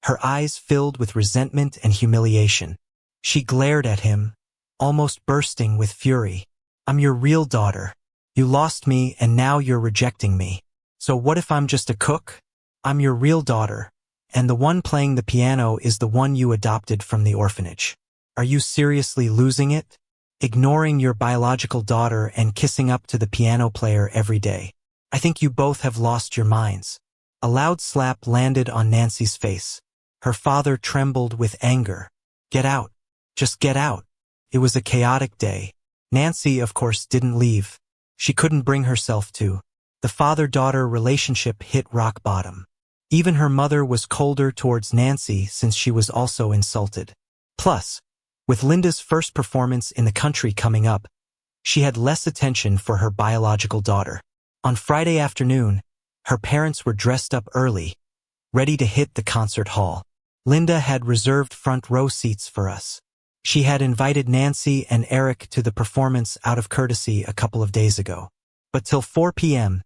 her eyes filled with resentment and humiliation. She glared at him, almost bursting with fury. I'm your real daughter. You lost me and now you're rejecting me. So what if I'm just a cook? I'm your real daughter, and the one playing the piano is the one you adopted from the orphanage. Are you seriously losing it? Ignoring your biological daughter and kissing up to the piano player every day. I think you both have lost your minds. A loud slap landed on Nancy's face. Her father trembled with anger. Get out. Just get out. It was a chaotic day. Nancy, of course, didn't leave. She couldn't bring herself to. The father-daughter relationship hit rock bottom. Even her mother was colder towards Nancy since she was also insulted. Plus, with Linda's first performance in the country coming up, she had less attention for her biological daughter. On Friday afternoon, her parents were dressed up early, ready to hit the concert hall. Linda had reserved front row seats for us. She had invited Nancy and Eric to the performance out of courtesy a couple of days ago. But till 4 p.m.,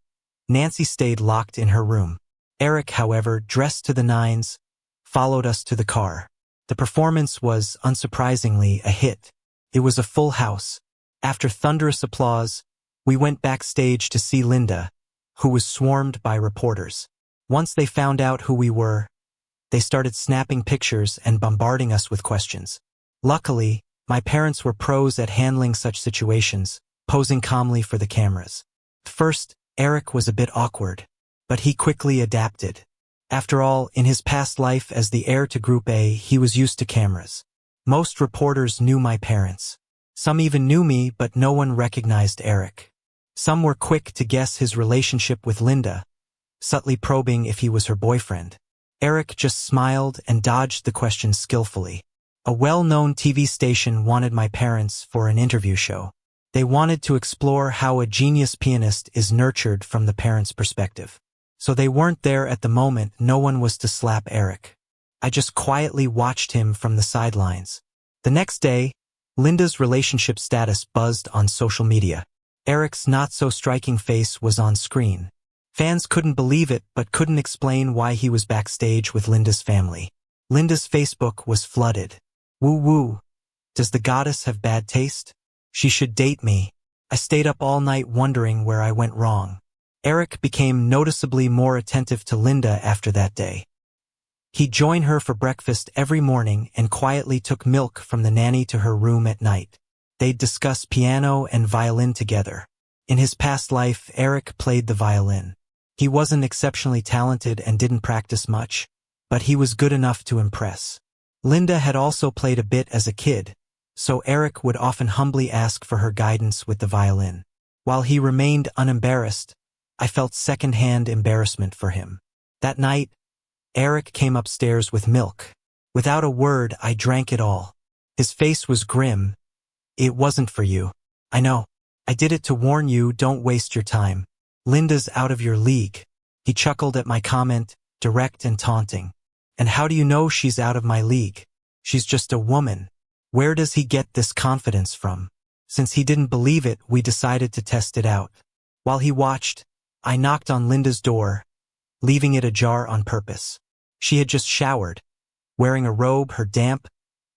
Nancy stayed locked in her room. Eric, however, dressed to the nines, followed us to the car. The performance was, unsurprisingly, a hit. It was a full house. After thunderous applause, we went backstage to see Linda, who was swarmed by reporters. Once they found out who we were, they started snapping pictures and bombarding us with questions. Luckily, my parents were pros at handling such situations, posing calmly for the cameras. First, Eric was a bit awkward, but he quickly adapted. After all, in his past life as the heir to Group A, he was used to cameras. Most reporters knew my parents. Some even knew me, but no one recognized Eric. Some were quick to guess his relationship with Linda, subtly probing if he was her boyfriend. Eric just smiled and dodged the questions skillfully. A well-known TV station wanted my parents for an interview show. They wanted to explore how a genius pianist is nurtured from the parent's perspective. So they weren't there at the moment. No one was to slap Eric. I just quietly watched him from the sidelines. The next day, Linda's relationship status buzzed on social media. Eric's not-so-striking face was on screen. Fans couldn't believe it but couldn't explain why he was backstage with Linda's family. Linda's Facebook was flooded. Woo-woo. Does the goddess have bad taste? She should date me. I stayed up all night wondering where I went wrong. Eric became noticeably more attentive to Linda after that day. He'd join her for breakfast every morning and quietly took milk from the nanny to her room at night. They'd discuss piano and violin together. In his past life, Eric played the violin. He wasn't exceptionally talented and didn't practice much, but he was good enough to impress. Linda had also played a bit as a kid, so Eric would often humbly ask for her guidance with the violin. While he remained unembarrassed, I felt second-hand embarrassment for him. That night, Eric came upstairs with milk. Without a word, I drank it all. His face was grim. It wasn't for you. I know. I did it to warn you, don't waste your time. Linda's out of your league. He chuckled at my comment, direct and taunting. And how do you know she's out of my league? She's just a woman. Where does he get this confidence from? Since he didn't believe it, we decided to test it out. While he watched, I knocked on Linda's door, leaving it ajar on purpose. She had just showered, wearing a robe, her damp,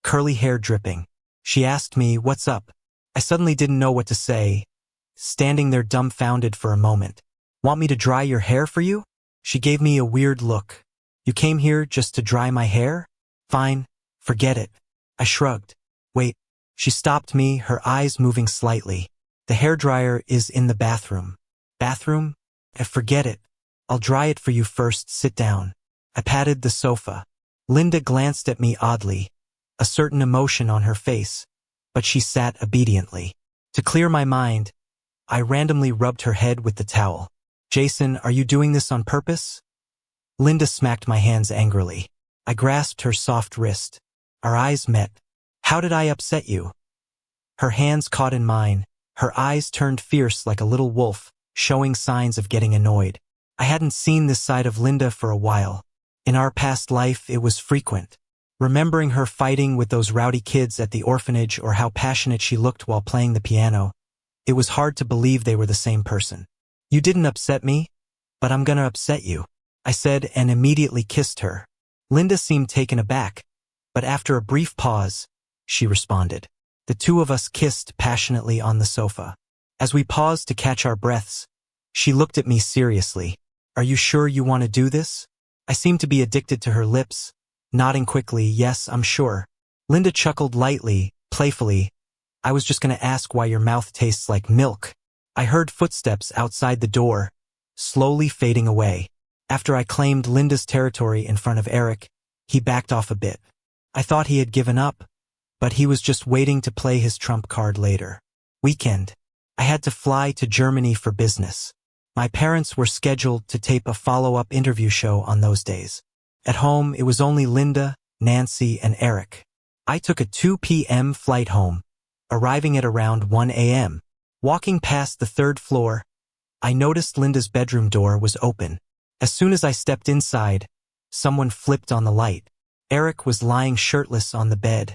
curly hair dripping. She asked me, "What's up?" I suddenly didn't know what to say, standing there dumbfounded for a moment. "Want me to dry your hair for you?" She gave me a weird look. "You came here just to dry my hair? Fine, forget it." I shrugged. "Wait." She stopped me, her eyes moving slightly. "The hairdryer is in the bathroom." "Bathroom? Forget it. I'll dry it for you first, sit down." I patted the sofa. Linda glanced at me oddly, a certain emotion on her face, but she sat obediently. To clear my mind, I randomly rubbed her head with the towel. "Jason, are you doing this on purpose?" Linda smacked my hands angrily. I grasped her soft wrist. Our eyes met. "How did I upset you?" Her hands caught in mine, her eyes turned fierce like a little wolf, showing signs of getting annoyed. I hadn't seen this side of Linda for a while. In our past life, it was frequent. Remembering her fighting with those rowdy kids at the orphanage or how passionate she looked while playing the piano, it was hard to believe they were the same person. "You didn't upset me, but I'm gonna upset you," I said and immediately kissed her. Linda seemed taken aback, but after a brief pause, she responded. The two of us kissed passionately on the sofa. As we paused to catch our breaths, she looked at me seriously. "Are you sure you want to do this?" I seemed to be addicted to her lips, nodding quickly, "Yes, I'm sure." Linda chuckled lightly, playfully. "I was just going to ask why your mouth tastes like milk." I heard footsteps outside the door, slowly fading away. After I claimed Linda's territory in front of Eric, he backed off a bit. I thought he had given up, but he was just waiting to play his trump card later. Weekend. I had to fly to Germany for business. My parents were scheduled to tape a follow-up interview show on those days. At home, it was only Linda, Nancy, and Eric. I took a 2 p.m. flight home, arriving at around 1 a.m. Walking past the third floor, I noticed Linda's bedroom door was open. As soon as I stepped inside, someone flipped on the light. Eric was lying shirtless on the bed,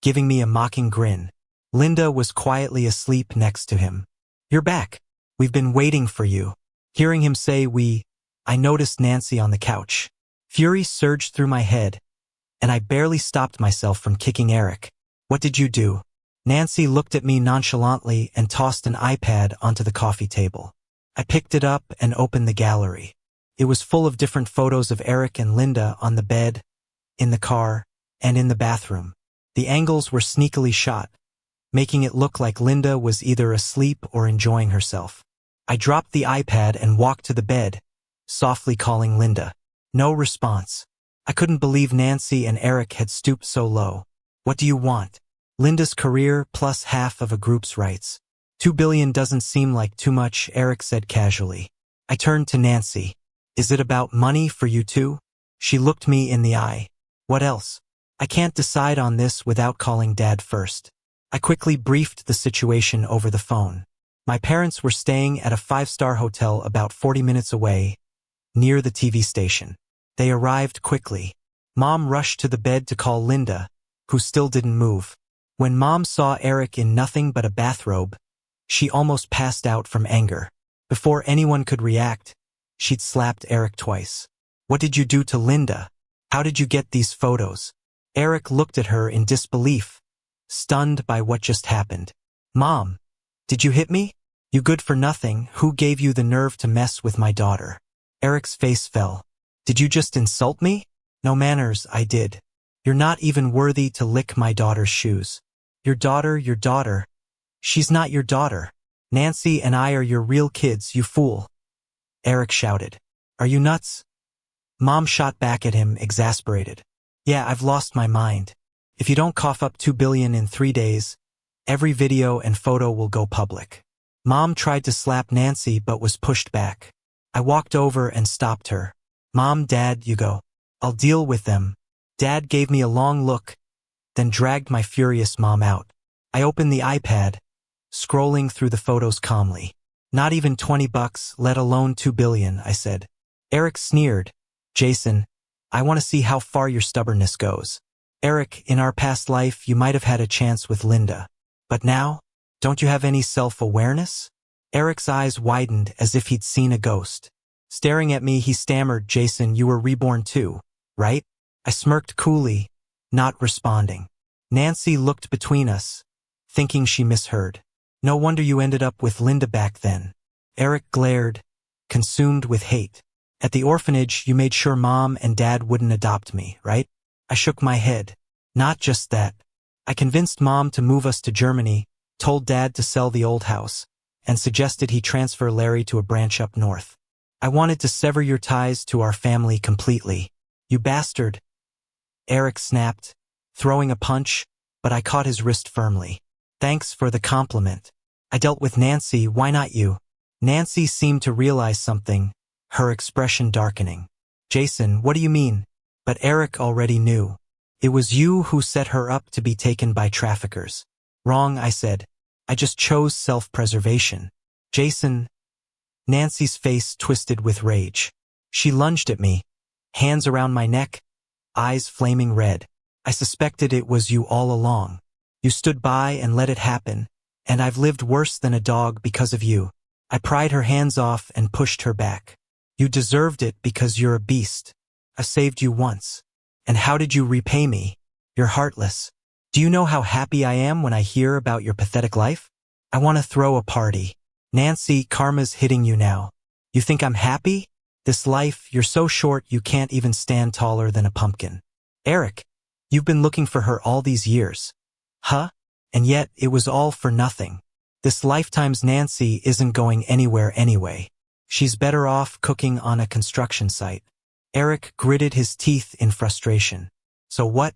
giving me a mocking grin. Linda was quietly asleep next to him. "You're back. We've been waiting for you." Hearing him say "we," I noticed Nancy on the couch. Fury surged through my head, and I barely stopped myself from kicking Eric. "What did you do?" Nancy looked at me nonchalantly and tossed an iPad onto the coffee table. I picked it up and opened the gallery. It was full of different photos of Eric and Linda on the bed, in the car, and in the bathroom. The angles were sneakily shot, making it look like Linda was either asleep or enjoying herself. I dropped the iPad and walked to the bed, softly calling Linda. No response. I couldn't believe Nancy and Eric had stooped so low. "What do you want?" "Linda's career plus half of a group's rights." $2 billion doesn't seem like too much, Eric said casually. I turned to Nancy. "Is it about money for you too?" She looked me in the eye. "What else?" "I can't decide on this without calling Dad first." I quickly briefed the situation over the phone. My parents were staying at a 5-star hotel about 40 minutes away, near the TV station. They arrived quickly. Mom rushed to the bed to call Linda, who still didn't move. When Mom saw Eric in nothing but a bathrobe, she almost passed out from anger. Before anyone could react, she'd slapped Eric twice. "What did you do to Linda? How did you get these photos?" Eric looked at her in disbelief, stunned by what just happened. "Mom, did you hit me? You good for nothing, who gave you the nerve to mess with my daughter?" Eric's face fell. "Did you just insult me?" "No manners, I did. You're not even worthy to lick my daughter's shoes." Your daughter. She's not your daughter. Nancy and I are your real kids, you fool," Eric shouted. "Are you nuts?" Mom shot back at him, exasperated. "Yeah, I've lost my mind. If you don't cough up $2 billion in 3 days, every video and photo will go public." Mom tried to slap Nancy but was pushed back. I walked over and stopped her. "Mom, Dad, you go. I'll deal with them." Dad gave me a long look, then dragged my furious mom out. I opened the iPad, scrolling through the photos calmly. "Not even $20, let alone $2 billion, I said. Eric sneered. "Jason, I want to see how far your stubbornness goes. Eric, in our past life, you might have had a chance with Linda. But now, don't you have any self-awareness?" Eric's eyes widened as if he'd seen a ghost. Staring at me, he stammered, "Jason, you were reborn too, right?" I smirked coolly, not responding. Nancy looked between us, thinking she misheard. "No wonder you ended up with Linda back then." Eric glared, consumed with hate. "At the orphanage, you made sure Mom and Dad wouldn't adopt me, right?" I shook my head. "Not just that. I convinced Mom to move us to Germany, told Dad to sell the old house, and suggested he transfer Larry to a branch up north. I wanted to sever your ties to our family completely." "You bastard," Eric snapped, throwing a punch, but I caught his wrist firmly. "Thanks for the compliment. I dealt with Nancy, why not you?" Nancy seemed to realize something, her expression darkening. "Jason, what do you mean?" But Eric already knew. "It was you who set her up to be taken by traffickers." Wrong, I said. I just chose self-preservation. Jason, Nancy's face twisted with rage. She lunged at me, hands around my neck, eyes flaming red. I suspected it was you all along. You stood by and let it happen, and I've lived worse than a dog because of you. I pried her hands off and pushed her back. You deserved it because you're a beast. I saved you once. And how did you repay me? You're heartless. Do you know how happy I am when I hear about your pathetic life? I want to throw a party. Nancy, karma's hitting you now. You think I'm happy? This life, you're so short you can't even stand taller than a pumpkin. Eric, you've been looking for her all these years. Huh? And yet, it was all for nothing. This lifetime's Nancy isn't going anywhere anyway. She's better off cooking on a construction site. Eric gritted his teeth in frustration. So what?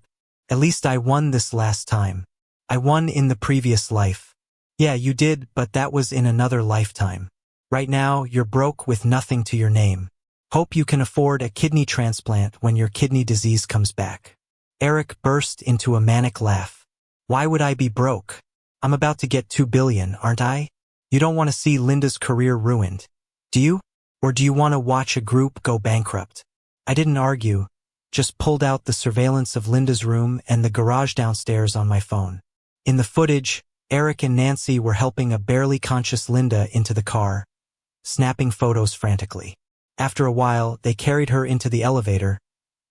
At least I won this last time. I won in the previous life. Yeah, you did, but that was in another lifetime. Right now, you're broke with nothing to your name. Hope you can afford a kidney transplant when your kidney disease comes back. Eric burst into a manic laugh. Why would I be broke? I'm about to get 2 billion, aren't I? You don't want to see Linda's career ruined, do you? Or do you want to watch a group go bankrupt? I didn't argue, just pulled out the surveillance of Linda's room and the garage downstairs on my phone. In the footage, Eric and Nancy were helping a barely conscious Linda into the car, snapping photos frantically. After a while, they carried her into the elevator,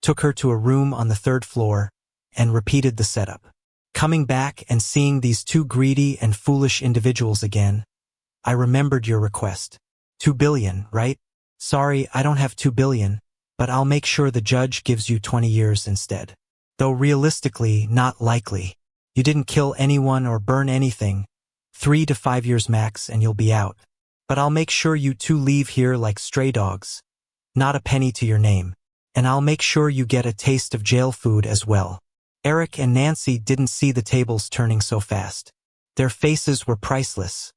took her to a room on the 3rd floor, and repeated the setup. Coming back and seeing these two greedy and foolish individuals again, I remembered your request. 2 billion, right? Sorry, I don't have 2 billion, but I'll make sure the judge gives you 20 years instead. Though realistically, not likely. You didn't kill anyone or burn anything. 3 to 5 years max and you'll be out. But I'll make sure you two leave here like stray dogs. Not a penny to your name. And I'll make sure you get a taste of jail food as well. Eric and Nancy didn't see the tables turning so fast. Their faces were priceless,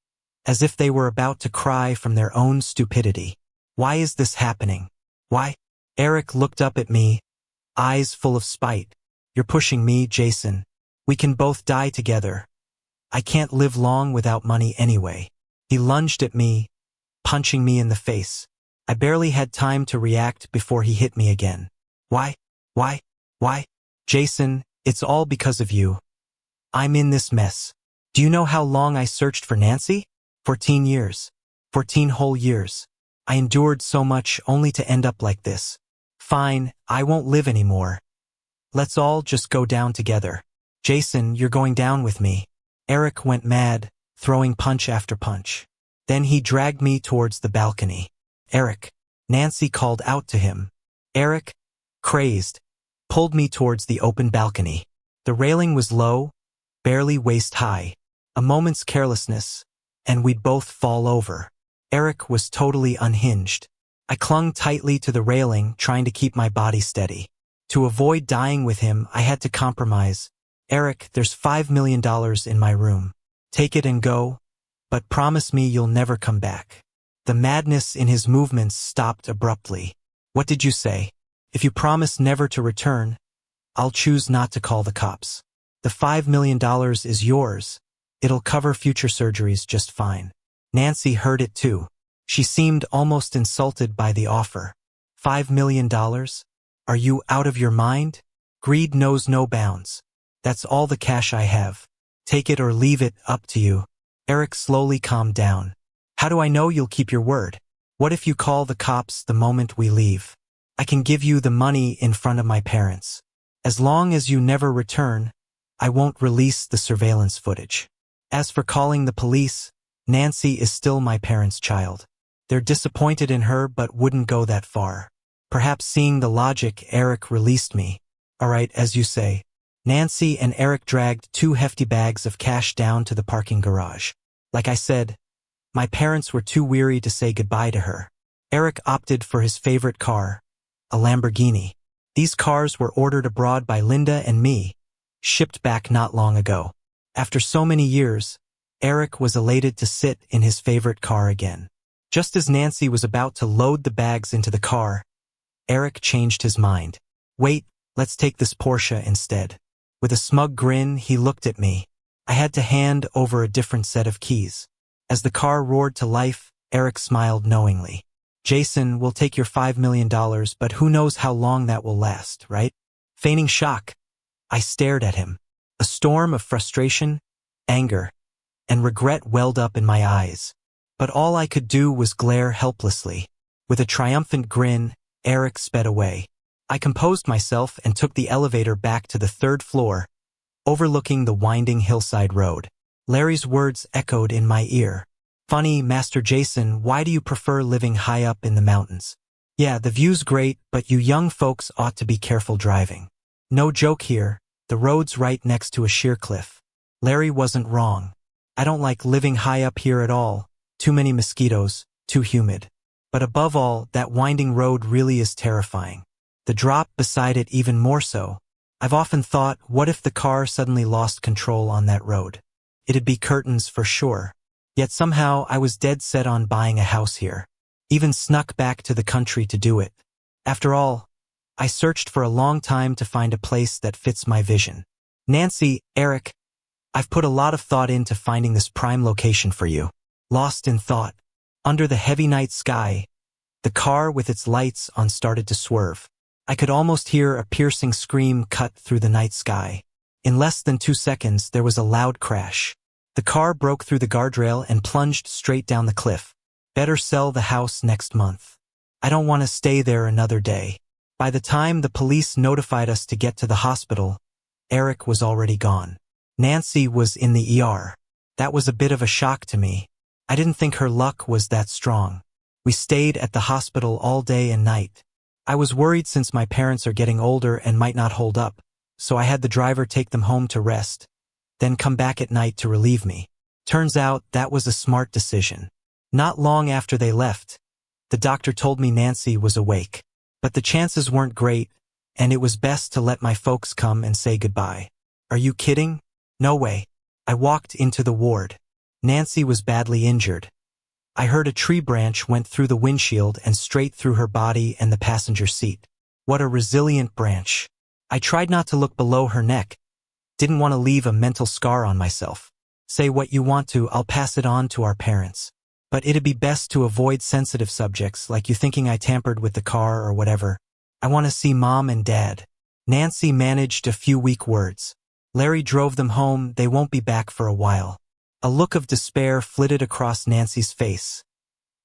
as if they were about to cry from their own stupidity. Why is this happening? Why? Eric looked up at me, eyes full of spite. You're pushing me, Jason. We can both die together. I can't live long without money anyway. He lunged at me, punching me in the face. I barely had time to react before he hit me again. Why? Jason, it's all because of you. I'm in this mess. Do you know how long I searched for Nancy? 14 years. 14 whole years. I endured so much only to end up like this. Fine, I won't live anymore. Let's all just go down together. Jason, you're going down with me. Eric went mad, throwing punch after punch. Then he dragged me towards the balcony. Eric. Nancy called out to him. Eric, crazed, pulled me towards the open balcony. The railing was low, barely waist-high. A moment's carelessness, and we'd both fall over. Eric was totally unhinged. I clung tightly to the railing, trying to keep my body steady. To avoid dying with him, I had to compromise. Eric, there's $5 million in my room. Take it and go, but promise me you'll never come back. The madness in his movements stopped abruptly. What did you say? If you promise never to return, I'll choose not to call the cops. The $5 million is yours. It'll cover future surgeries just fine. Nancy heard it too. She seemed almost insulted by the offer. $5 million? Are you out of your mind? Greed knows no bounds. That's all the cash I have. Take it or leave it, up to you. Eric slowly calmed down. How do I know you'll keep your word? What if you call the cops the moment we leave? I can give you the money in front of my parents. As long as you never return, I won't release the surveillance footage. As for calling the police, Nancy is still my parents' child. They're disappointed in her but wouldn't go that far. Perhaps seeing the logic, Eric released me. All right, as you say. Nancy and Eric dragged 2 hefty bags of cash down to the parking garage. Like I said, my parents were too weary to say goodbye to her. Eric opted for his favorite car, a Lamborghini. These cars were ordered abroad by Linda and me, shipped back not long ago. After so many years, Eric was elated to sit in his favorite car again. Just as Nancy was about to load the bags into the car, Eric changed his mind. Wait, let's take this Porsche instead. With a smug grin, he looked at me. I had to hand over a different set of keys. As the car roared to life, Eric smiled knowingly. Jason, we'll take your $5 million, but who knows how long that will last, right? Feigning shock, I stared at him. A storm of frustration, anger, and regret welled up in my eyes. But all I could do was glare helplessly. With a triumphant grin, Eric sped away. I composed myself and took the elevator back to the 3rd floor, overlooking the winding hillside road. Larry's words echoed in my ear. Funny, Master Jason, why do you prefer living high up in the mountains? Yeah, the view's great, but you young folks ought to be careful driving. No joke here, the road's right next to a sheer cliff. Larry wasn't wrong. I don't like living high up here at all. Too many mosquitoes, too humid. But above all, that winding road really is terrifying. The drop beside it even more so. I've often thought, what if the car suddenly lost control on that road? It'd be curtains for sure. Yet somehow I was dead set on buying a house here. Even snuck back to the country to do it. After all, I searched for a long time to find a place that fits my vision. Nancy, Eric, I've put a lot of thought into finding this prime location for you. Lost in thought. Under the heavy night sky, the car with its lights on started to swerve. I could almost hear a piercing scream cut through the night sky. In less than 2 seconds, there was a loud crash. The car broke through the guardrail and plunged straight down the cliff. Better sell the house next month. I don't want to stay there another day. By the time the police notified us to get to the hospital, Eric was already gone. Nancy was in the ER. That was a bit of a shock to me. I didn't think her luck was that strong. We stayed at the hospital all day and night. I was worried since my parents are getting older and might not hold up, so I had the driver take them home to rest, then come back at night to relieve me. Turns out that was a smart decision. Not long after they left, the doctor told me Nancy was awake. But the chances weren't great, and it was best to let my folks come and say goodbye. Are you kidding? No way. I walked into the ward. Nancy was badly injured. I heard a tree branch went through the windshield and straight through her body and the passenger seat. What a resilient branch. I tried not to look below her neck. Didn't want to leave a mental scar on myself. Say what you want to, I'll pass it on to our parents. But it'd be best to avoid sensitive subjects like you thinking I tampered with the car or whatever. I want to see Mom and Dad. Nancy managed a few weak words. Larry drove them home, they won't be back for a while. A look of despair flitted across Nancy's face.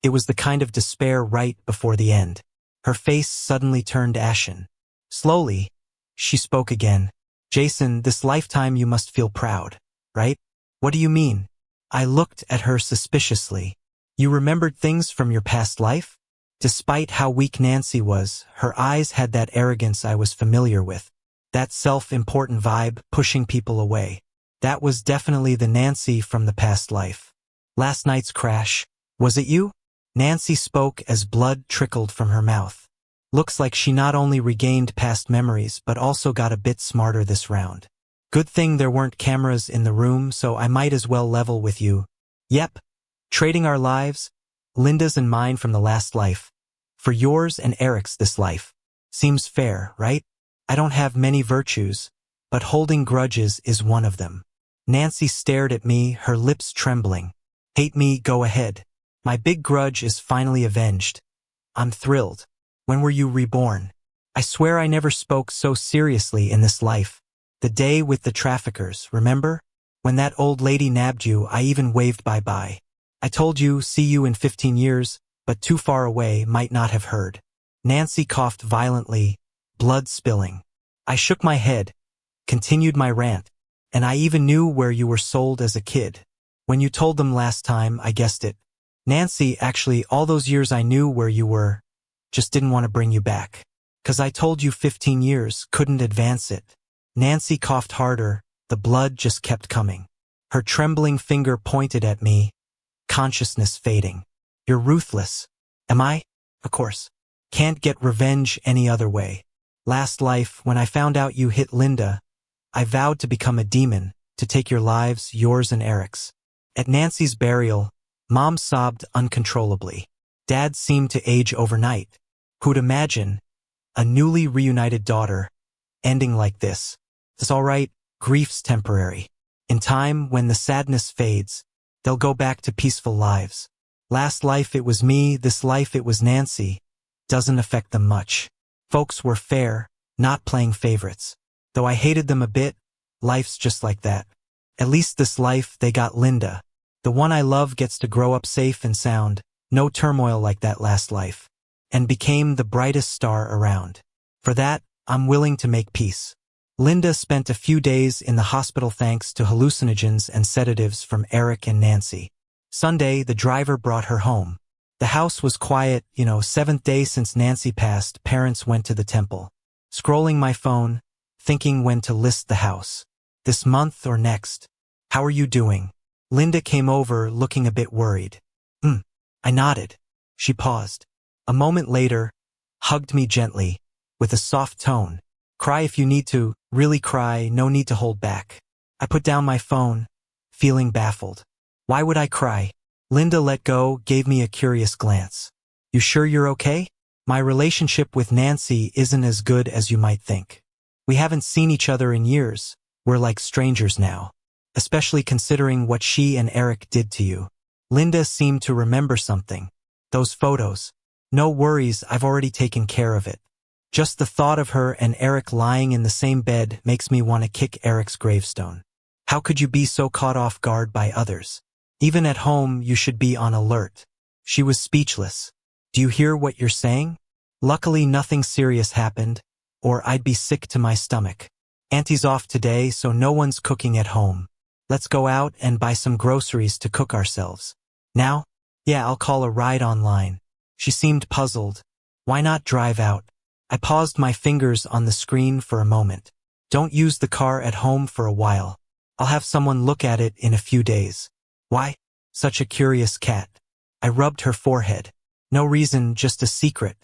It was the kind of despair right before the end. Her face suddenly turned ashen. Slowly, she spoke again. Jason, this lifetime you must feel proud, right? What do you mean? I looked at her suspiciously. You remembered things from your past life? Despite how weak Nancy was, her eyes had that arrogance I was familiar with. That self-important vibe, pushing people away. That was definitely the Nancy from the past life. Last night's crash, was it you? Nancy spoke as blood trickled from her mouth. Looks like she not only regained past memories but also got a bit smarter this round. Good thing there weren't cameras in the room, so I might as well level with you. Yep. Trading our lives, Linda's and mine from the last life, for yours and Eric's this life. Seems fair, right? I don't have many virtues, but holding grudges is one of them. Nancy stared at me, her lips trembling. Hate me, go ahead. My big grudge is finally avenged. I'm thrilled. When were you reborn? I swear I never spoke so seriously in this life. The day with the traffickers, remember? When that old lady nabbed you, I even waved bye-bye. I told you, see you in 15 years, but too far away, might not have heard. Nancy coughed violently, blood spilling. I shook my head, continued my rant, and I even knew where you were sold as a kid. When you told them last time, I guessed it. Nancy, actually, all those years I knew where you were, just didn't want to bring you back. 'Cause I told you 15 years, couldn't advance it. Nancy coughed harder, the blood just kept coming. Her trembling finger pointed at me, consciousness fading. You're ruthless. Am I? Of course. Can't get revenge any other way. Last life, when I found out you hit Linda, I vowed to become a demon, to take your lives, yours and Eric's. At Nancy's burial, Mom sobbed uncontrollably. Dad seemed to age overnight. Who'd imagine a newly reunited daughter ending like this? It's all right, grief's temporary. In time, when the sadness fades, they'll go back to peaceful lives. Last life it was me, this life it was Nancy. Doesn't affect them much. Folks were fair, not playing favorites. Though I hated them a bit, life's just like that. At least this life, they got Linda. The one I love gets to grow up safe and sound, no turmoil like that last life, and became the brightest star around. For that, I'm willing to make peace. Linda spent a few days in the hospital thanks to hallucinogens and sedatives from Eric and Nancy. Sunday, the driver brought her home. The house was quiet, seventh day since Nancy passed, parents went to the temple. Scrolling my phone, thinking when to list the house. This month or next? How are you doing? Linda came over, looking a bit worried. I nodded. She paused. A moment later, hugged me gently, with a soft tone. Cry if you need to, really cry, no need to hold back. I put down my phone, feeling baffled. Why would I cry? Linda let go, gave me a curious glance. You sure you're okay? My relationship with Nancy isn't as good as you might think. We haven't seen each other in years. We're like strangers now. Especially considering what she and Eric did to you. Linda seemed to remember something. Those photos. No worries, I've already taken care of it. Just the thought of her and Eric lying in the same bed makes me want to kick Eric's gravestone. How could you be so caught off guard by others? Even at home, you should be on alert. She was speechless. Do you hear what you're saying? Luckily, nothing serious happened, or I'd be sick to my stomach. Auntie's off today, so no one's cooking at home. Let's go out and buy some groceries to cook ourselves. Now? Yeah, I'll call a ride online. She seemed puzzled. Why not drive out? I paused my fingers on the screen for a moment. Don't use the car at home for a while. I'll have someone look at it in a few days. Why? Such a curious cat. I rubbed her forehead. No reason, just a secret.